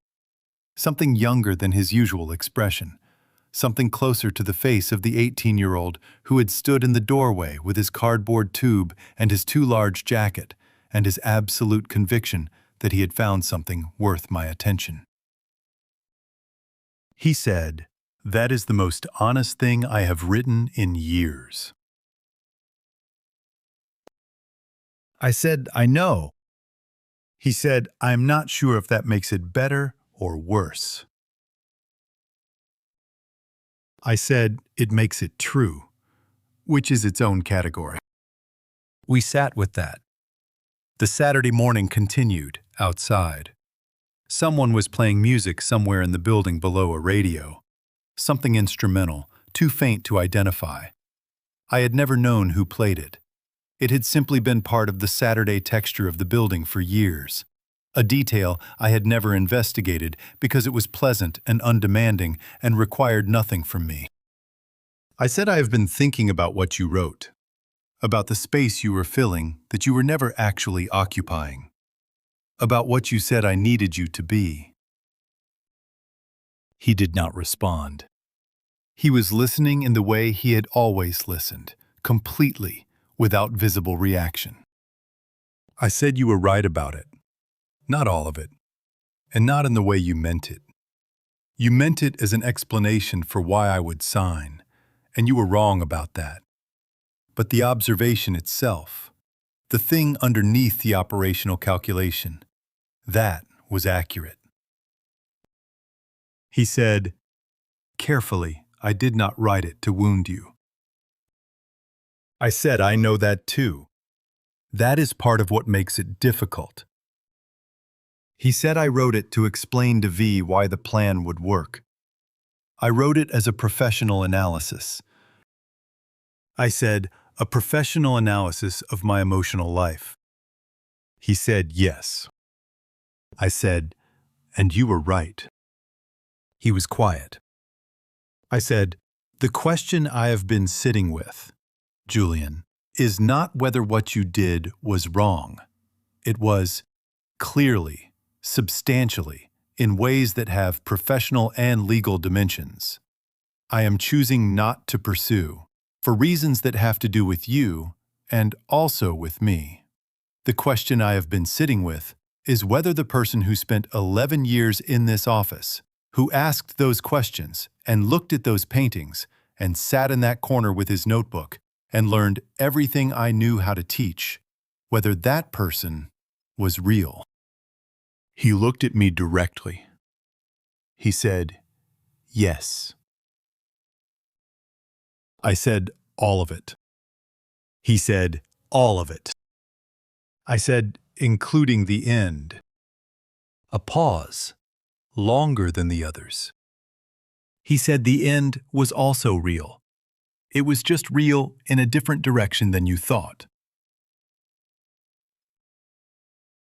Something younger than his usual expression, something closer to the face of the 18-year-old who had stood in the doorway with his cardboard tube and his too large jacket, and his absolute conviction that he had found something worth my attention. He said, "That is the most honest thing I have written in years." I said, "I know." He said, "I'm not sure if that makes it better or worse." I said, "It makes it true," which is its own category. We sat with that. The Saturday morning continued, outside. Someone was playing music somewhere in the building below a radio. Something instrumental, too faint to identify. I had never known who played it. It had simply been part of the Saturday texture of the building for years. A detail I had never investigated because it was pleasant and undemanding and required nothing from me. I said, "I have been thinking about what you wrote, about the space you were filling that you were never actually occupying, about what you said I needed you to be." He did not respond. He was listening in the way he had always listened, completely, without visible reaction. I said, "You were right about it. Not all of it, and not in the way you meant it. You meant it as an explanation for why I would sign, and you were wrong about that. But the observation itself, the thing underneath the operational calculation, that was accurate." He said, "Carefully, I did not write it to wound you." I said, "I know that too. That is part of what makes it difficult." He said, "I wrote it to explain to V why the plan would work. I wrote it as a professional analysis." I said, "A professional analysis of my emotional life." He said, "Yes." I said, "And you were right." He was quiet. I said, "The question I have been sitting with, Julian, is not whether what you did was wrong. It was clearly, substantially, in ways that have professional and legal dimensions. I am choosing not to pursue, for reasons that have to do with you and also with me. The question I have been sitting with is whether the person who spent 11 years in this office, who asked those questions and looked at those paintings and sat in that corner with his notebook and learned everything I knew how to teach, whether that person was real." He looked at me directly. He said, "Yes." I said, "All of it." He said, "All of it." I said, "Including the end." A pause, longer than the others. He said the end was also real. It was just real in a different direction than you thought.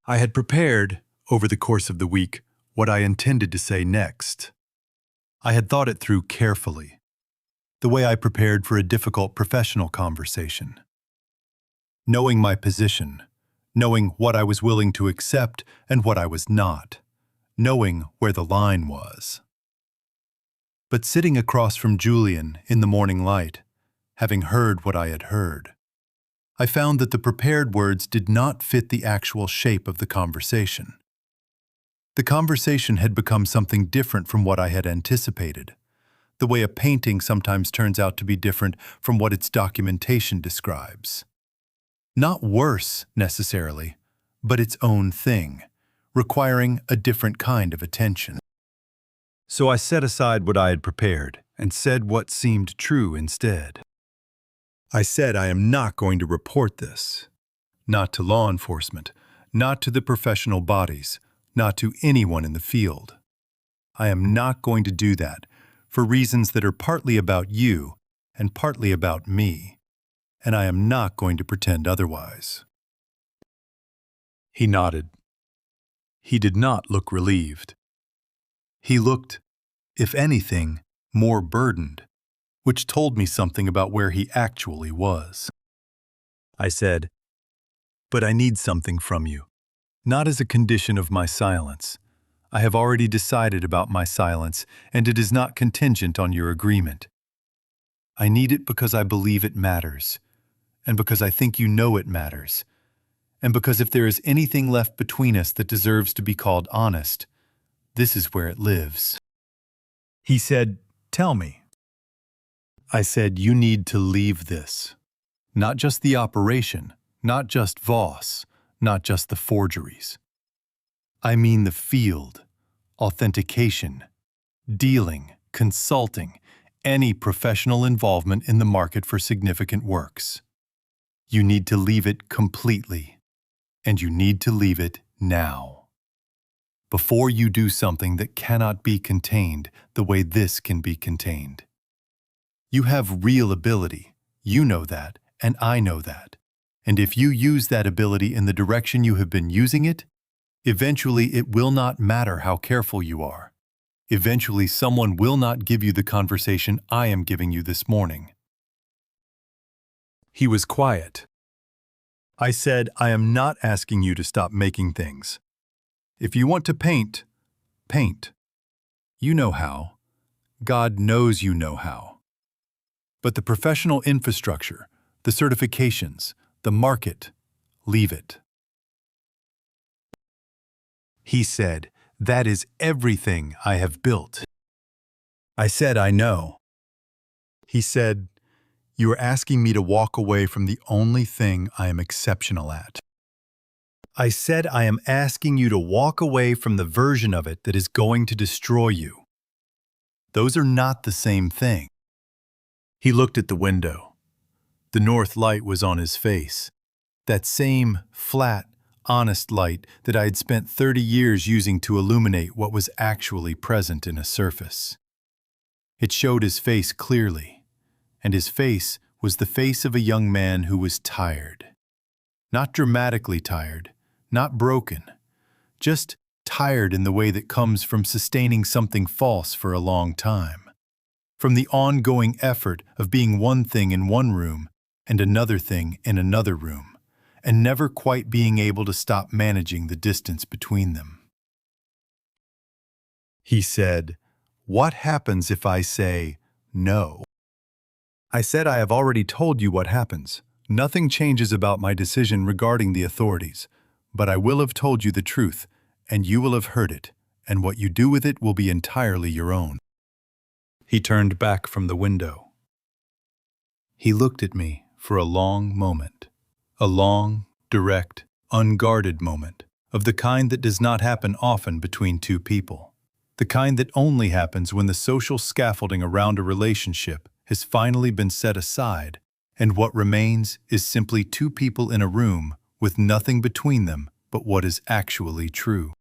I had prepared, over the course of the week, what I intended to say next. I had thought it through carefully, the way I prepared for a difficult professional conversation. Knowing my position, knowing what I was willing to accept and what I was not, knowing where the line was. But sitting across from Julian in the morning light, having heard what I had heard, I found that the prepared words did not fit the actual shape of the conversation. The conversation had become something different from what I had anticipated. the way a painting sometimes turns out to be different from what its documentation describes. Not worse, necessarily, but its own thing, requiring a different kind of attention. So I set aside what I had prepared and said what seemed true instead. I said I am not going to report this. Not to law enforcement, not to the professional bodies, not to anyone in the field. I am not going to do that for reasons that are partly about you and partly about me, and I am not going to pretend otherwise. He nodded. He did not look relieved. He looked, if anything, more burdened, which told me something about where he actually was. I said, "But I need something from you, not as a condition of my silence. I have already decided about my silence, and it is not contingent on your agreement. I need it because I believe it matters, and because I think you know it matters, and because if there is anything left between us that deserves to be called honest, this is where it lives." He said, "Tell me." I said, "You need to leave this. Not just the operation, not just Voss, not just the forgeries. I mean the field, authentication, dealing, consulting, any professional involvement in the market for significant works. You need to leave it completely, and you need to leave it now. Before you do something that cannot be contained the way this can be contained. You have real ability, you know that, and I know that. And if you use that ability in the direction you have been using it, eventually it will not matter how careful you are. Eventually someone will not give you the conversation I am giving you this morning." He was quiet. I said, "I am not asking you to stop making things. If you want to paint, paint. You know how. God knows you know how. But the professional infrastructure, the certifications, the market, leave it." He said, "That is everything I have built." I said, "I know." He said, "You are asking me to walk away from the only thing I am exceptional at." I said, "I am asking you to walk away from the version of it that is going to destroy you. Those are not the same thing." He looked at the window. The north light was on his face. That same flat, honest light that I had spent 30 years using to illuminate what was actually present in a surface. It showed his face clearly, and his face was the face of a young man who was tired. Not dramatically tired, not broken, just tired in the way that comes from sustaining something false for a long time. From the ongoing effort of being one thing in one room and another thing in another room, and never quite being able to stop managing the distance between them. He said, "What happens if I say no?" I said, "I have already told you what happens. Nothing changes about my decision regarding the authorities, but I will have told you the truth, and you will have heard it, and what you do with it will be entirely your own." He turned back from the window. He looked at me for a long moment. A long, direct, unguarded moment, of the kind that does not happen often between two people. The kind that only happens when the social scaffolding around a relationship has finally been set aside, and what remains is simply two people in a room with nothing between them but what is actually true.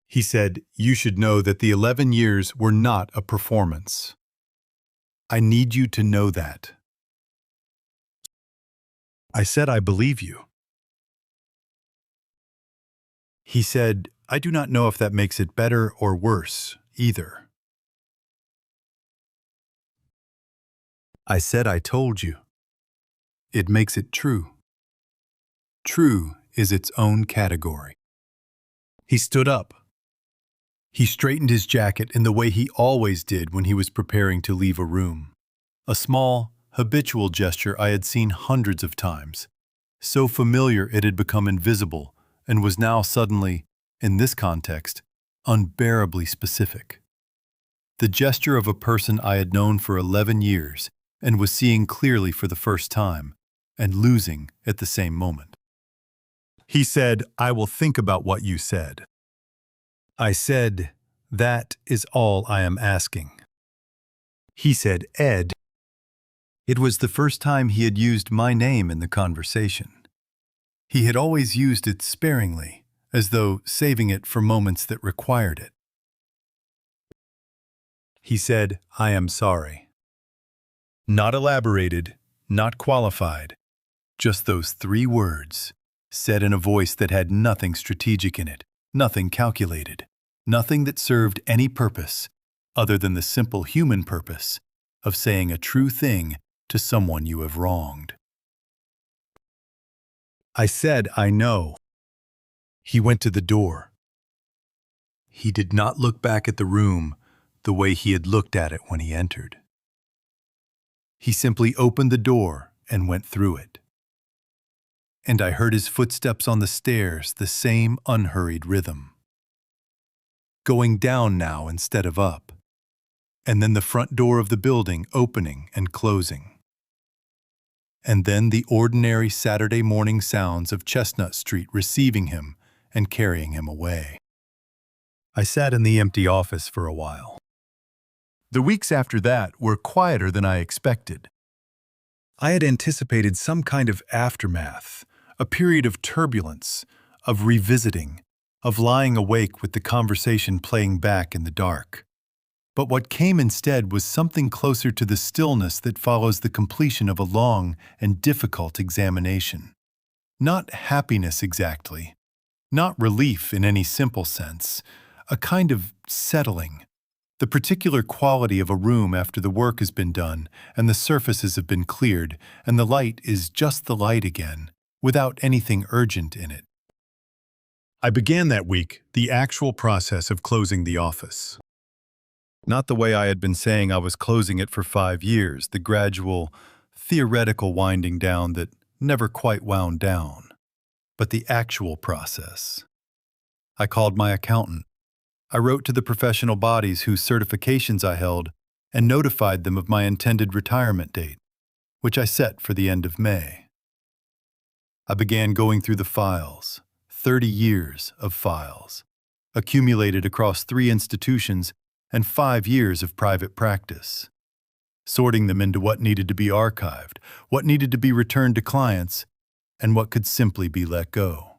He said, "You should know that the 11 years were not a performance. I need you to know that." I said, "I believe you." He said, "I do not know if that makes it better or worse, either." I said, "I told you. It makes it true. True is its own category." He stood up. He straightened his jacket in the way he always did when he was preparing to leave a room. A small, habitual gesture I had seen hundreds of times. So familiar it had become invisible and was now suddenly, in this context, unbearably specific. the gesture of a person I had known for 11 years and was seeing clearly for the first time, and losing at the same moment. He said, "I will think about what you said." I said, "That is all I am asking." He said, "Ed." It was the first time he had used my name in the conversation. He had always used it sparingly, as though saving it for moments that required it. He said, "I am sorry." Not elaborated, not qualified, just those 3 words, said in a voice that had nothing strategic in it, nothing calculated, nothing that served any purpose other than the simple human purpose of saying a true thing to someone you have wronged. I said, "I know." He went to the door. He did not look back at the room the way he had looked at it when he entered. He simply opened the door and went through it. And I heard his footsteps on the stairs, the same unhurried rhythm. Going down now instead of up. And then the front door of the building opening and closing. And then the ordinary Saturday morning sounds of Chestnut Street receiving him and carrying him away. I sat in the empty office for a while. The weeks after that were quieter than I expected. I had anticipated some kind of aftermath, a period of turbulence, of revisiting, of lying awake with the conversation playing back in the dark. But what came instead was something closer to the stillness that follows the completion of a long and difficult examination. Not happiness exactly, not relief in any simple sense, a kind of settling, the particular quality of a room after the work has been done and the surfaces have been cleared and the light is just the light again, without anything urgent in it. I began that week the actual process of closing the office. Not the way I had been saying I was closing it for 5 years, the gradual, theoretical winding down that never quite wound down, but the actual process. I called my accountant. I wrote to the professional bodies whose certifications I held and notified them of my intended retirement date, which I set for the end of May. I began going through the files, 30 years of files, accumulated across 3 institutions and 5 years of private practice, sorting them into what needed to be archived, what needed to be returned to clients, and what could simply be let go.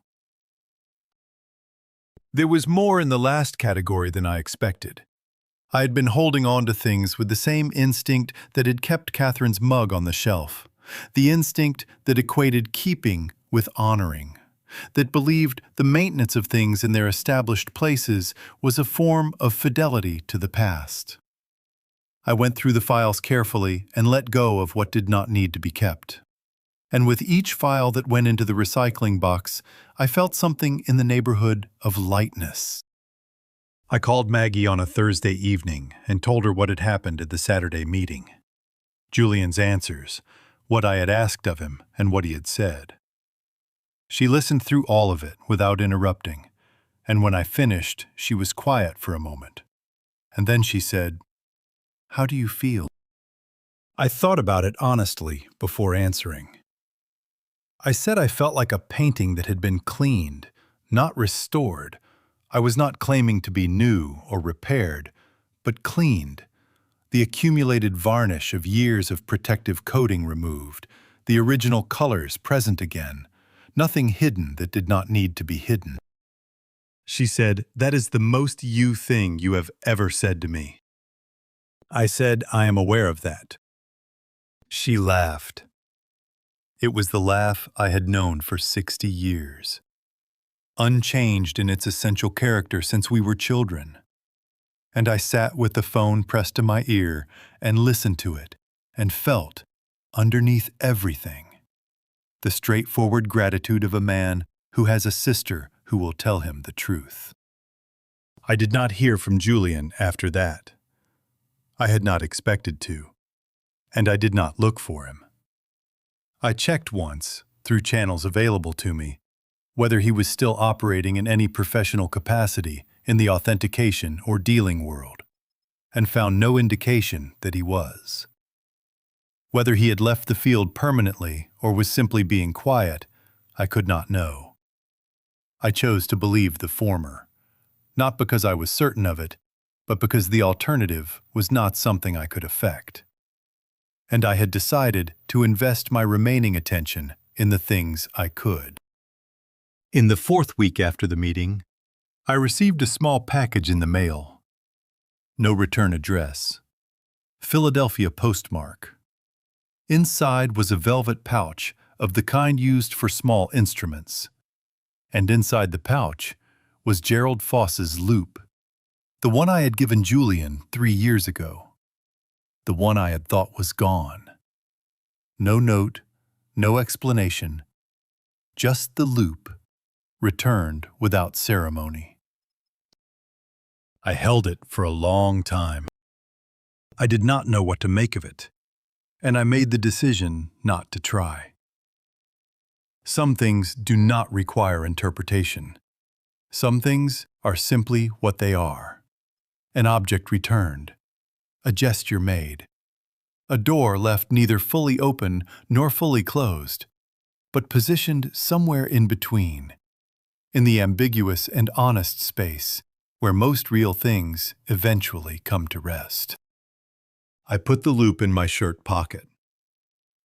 There was more in the last category than I expected. I had been holding on to things with the same instinct that had kept Catherine's mug on the shelf, the instinct that equated keeping with honoring, that believed the maintenance of things in their established places was a form of fidelity to the past. I went through the files carefully and let go of what did not need to be kept. And with each file that went into the recycling box, I felt something in the neighborhood of lightness. I called Maggie on a Thursday evening and told her what had happened at the Saturday meeting. Julian's answers, what I had asked of him, and what he had said. She listened through all of it without interrupting, and when I finished, she was quiet for a moment. And then she said, "How do you feel?" I thought about it honestly before answering. I said I felt like a painting that had been cleaned, not restored. I was not claiming to be new or repaired, but cleaned. The accumulated varnish of years of protective coating removed, the original colors present again, nothing hidden that did not need to be hidden. She said, "That is the most you thing you have ever said to me." I said, "I am aware of that." She laughed. It was the laugh I had known for 60 years. Unchanged in its essential character since we were children. And I sat with the phone pressed to my ear and listened to it and felt, underneath everything, the straightforward gratitude of a man who has a sister who will tell him the truth. I did not hear from Julian after that. I had not expected to, and I did not look for him. I checked once, through channels available to me, whether he was still operating in any professional capacity in the authentication or dealing world. and found no indication that he was. Whether he had left the field permanently or was simply being quiet, I could not know. I chose to believe the former, not because I was certain of it, but because the alternative was not something I could affect. And I had decided to invest my remaining attention in the things I could. In the 4th week after the meeting, I received a small package in the mail. No return address. Philadelphia postmark. Inside was a velvet pouch of the kind used for small instruments. And inside the pouch was Gerald Foss's loop, the one I had given Julian 3 years ago, the one I had thought was gone. No note, no explanation, just the loop, returned without ceremony. I held it for a long time. I did not know what to make of it, and I made the decision not to try. Some things do not require interpretation. Some things are simply what they are. An object returned, a gesture made, a door left neither fully open nor fully closed, but positioned somewhere in between, in the ambiguous and honest space where most real things eventually come to rest. I put the loop in my shirt pocket.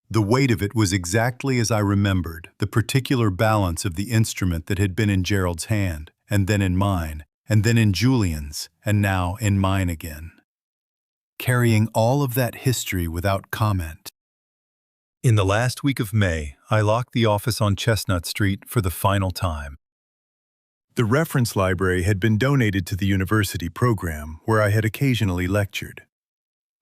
The weight of it was exactly as I remembered, the particular balance of the instrument that had been in Gerald's hand, and then in mine, and then in Julian's, and now in mine again. Carrying all of that history without comment. In the last week of May, I locked the office on Chestnut Street for the final time. The reference library had been donated to the university program where I had occasionally lectured.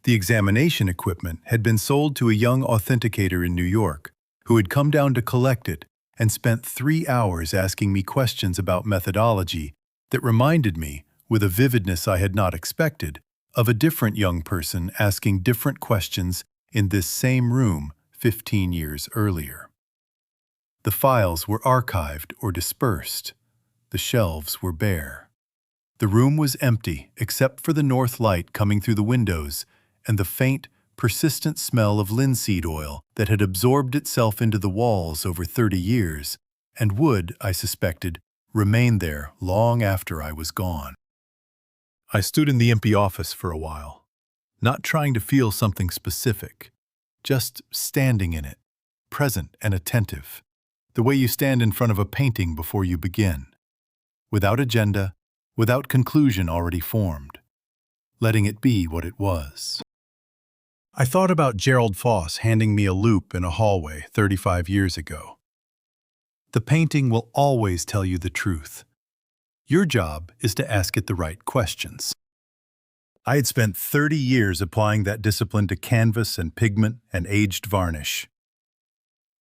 The examination equipment had been sold to a young authenticator in New York who had come down to collect it and spent 3 hours asking me questions about methodology that reminded me, with a vividness I had not expected, of a different young person asking different questions in this same room 15 years earlier. The files were archived or dispersed. The shelves were bare. The room was empty except for the north light coming through the windows and the faint, persistent smell of linseed oil that had absorbed itself into the walls over 30 years and would, I suspected, remain there long after I was gone. I stood in the empty office for a while, not trying to feel something specific, just standing in it, present and attentive, the way you stand in front of a painting before you begin, without agenda, without conclusion already formed, letting it be what it was. I thought about Gerald Foss handing me a loop in a hallway 35 years ago. The painting will always tell you the truth. Your job is to ask it the right questions. I had spent 30 years applying that discipline to canvas and pigment and aged varnish.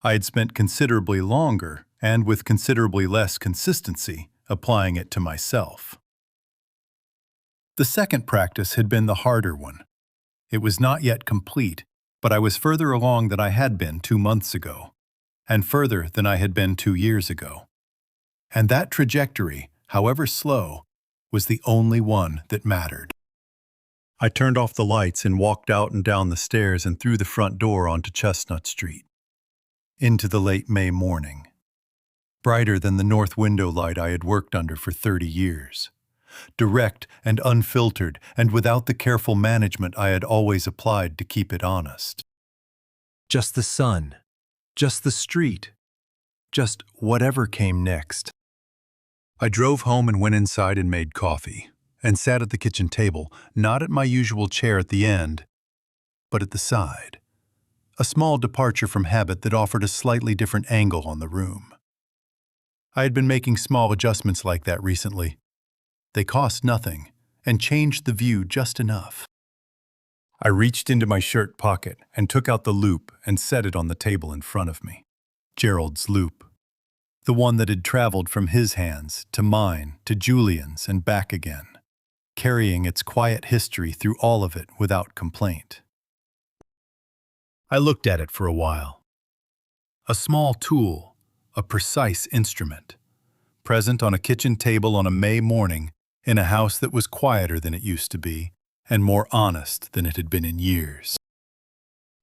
I had spent considerably longer, and with considerably less consistency, applying it to myself. The second practice had been the harder one. It was not yet complete, but I was further along than I had been 2 months ago, and further than I had been 2 years ago. And that trajectory, however slow, was the only one that mattered. I turned off the lights and walked out and down the stairs and through the front door onto Chestnut Street, into the late May morning, brighter than the north window light I had worked under for 30 years. Direct and unfiltered and without the careful management I had always applied to keep it honest. Just the sun, just the street, just whatever came next. I drove home and went inside and made coffee, and sat at the kitchen table, not at my usual chair at the end, but at the side, a small departure from habit that offered a slightly different angle on the room. I had been making small adjustments like that recently. They cost nothing and changed the view just enough. I reached into my shirt pocket and took out the loop and set it on the table in front of me. Gerald's loop. The one that had traveled from his hands to mine to Julian's and back again, carrying its quiet history through all of it without complaint. I looked at it for a while. A small tool, a precise instrument, present on a kitchen table on a May morning in a house that was quieter than it used to be, and more honest than it had been in years.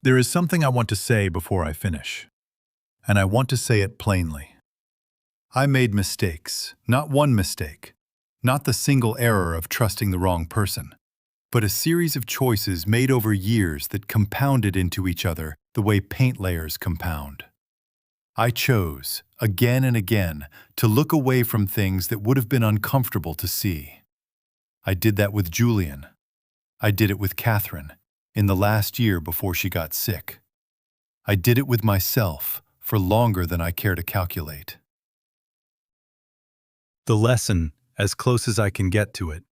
There is something I want to say before I finish, and I want to say it plainly. I made mistakes, not one mistake, not the single error of trusting the wrong person, but a series of choices made over years that compounded into each other the way paint layers compound. I chose, again and again, to look away from things that would have been uncomfortable to see. I did that with Julian. I did it with Catherine, in the last year before she got sick. I did it with myself for longer than I care to calculate. The lesson, as close as I can get to it,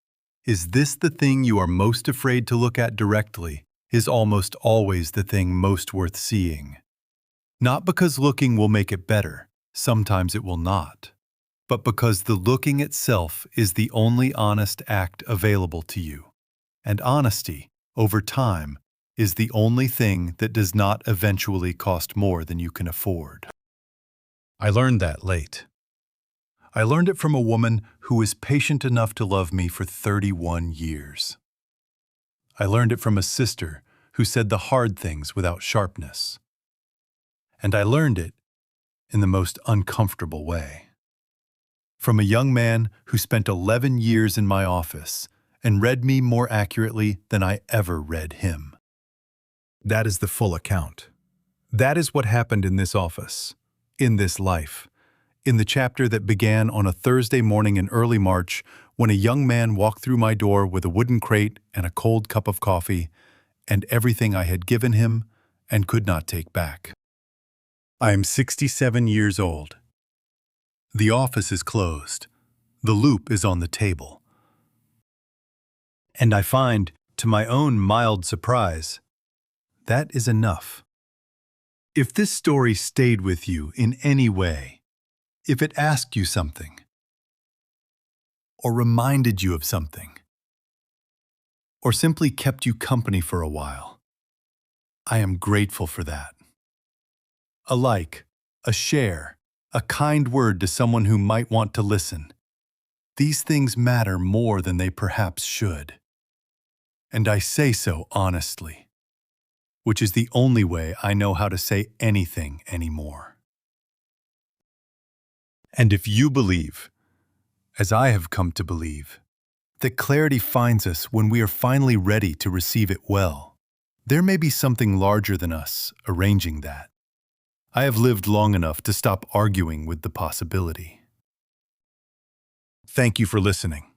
is this: the thing you are most afraid to look at directly is almost always the thing most worth seeing. Not because looking will make it better, sometimes it will not, but because the looking itself is the only honest act available to you. And honesty, over time, is the only thing that does not eventually cost more than you can afford. I learned that late. I learned it from a woman who was patient enough to love me for 31 years. I learned it from a sister who said the hard things without sharpness. And I learned it in the most uncomfortable way. From a young man who spent 11 years in my office and read me more accurately than I ever read him. That is the full account. That is what happened in this office, in this life, in the chapter that began on a Thursday morning in early March when a young man walked through my door with a wooden crate and a cold cup of coffee and everything I had given him and could not take back. I am 67 years old. The office is closed. The loop is on the table. And I find, to my own mild surprise, that is enough. If this story stayed with you in any way, if it asked you something, or reminded you of something, or simply kept you company for a while, I am grateful for that. A like, a share, a kind word to someone who might want to listen. These things matter more than they perhaps should. And I say so honestly, which is the only way I know how to say anything anymore. And if you believe, as I have come to believe, that clarity finds us when we are finally ready to receive it well, there may be something larger than us arranging that. I have lived long enough to stop arguing with the possibility. Thank you for listening.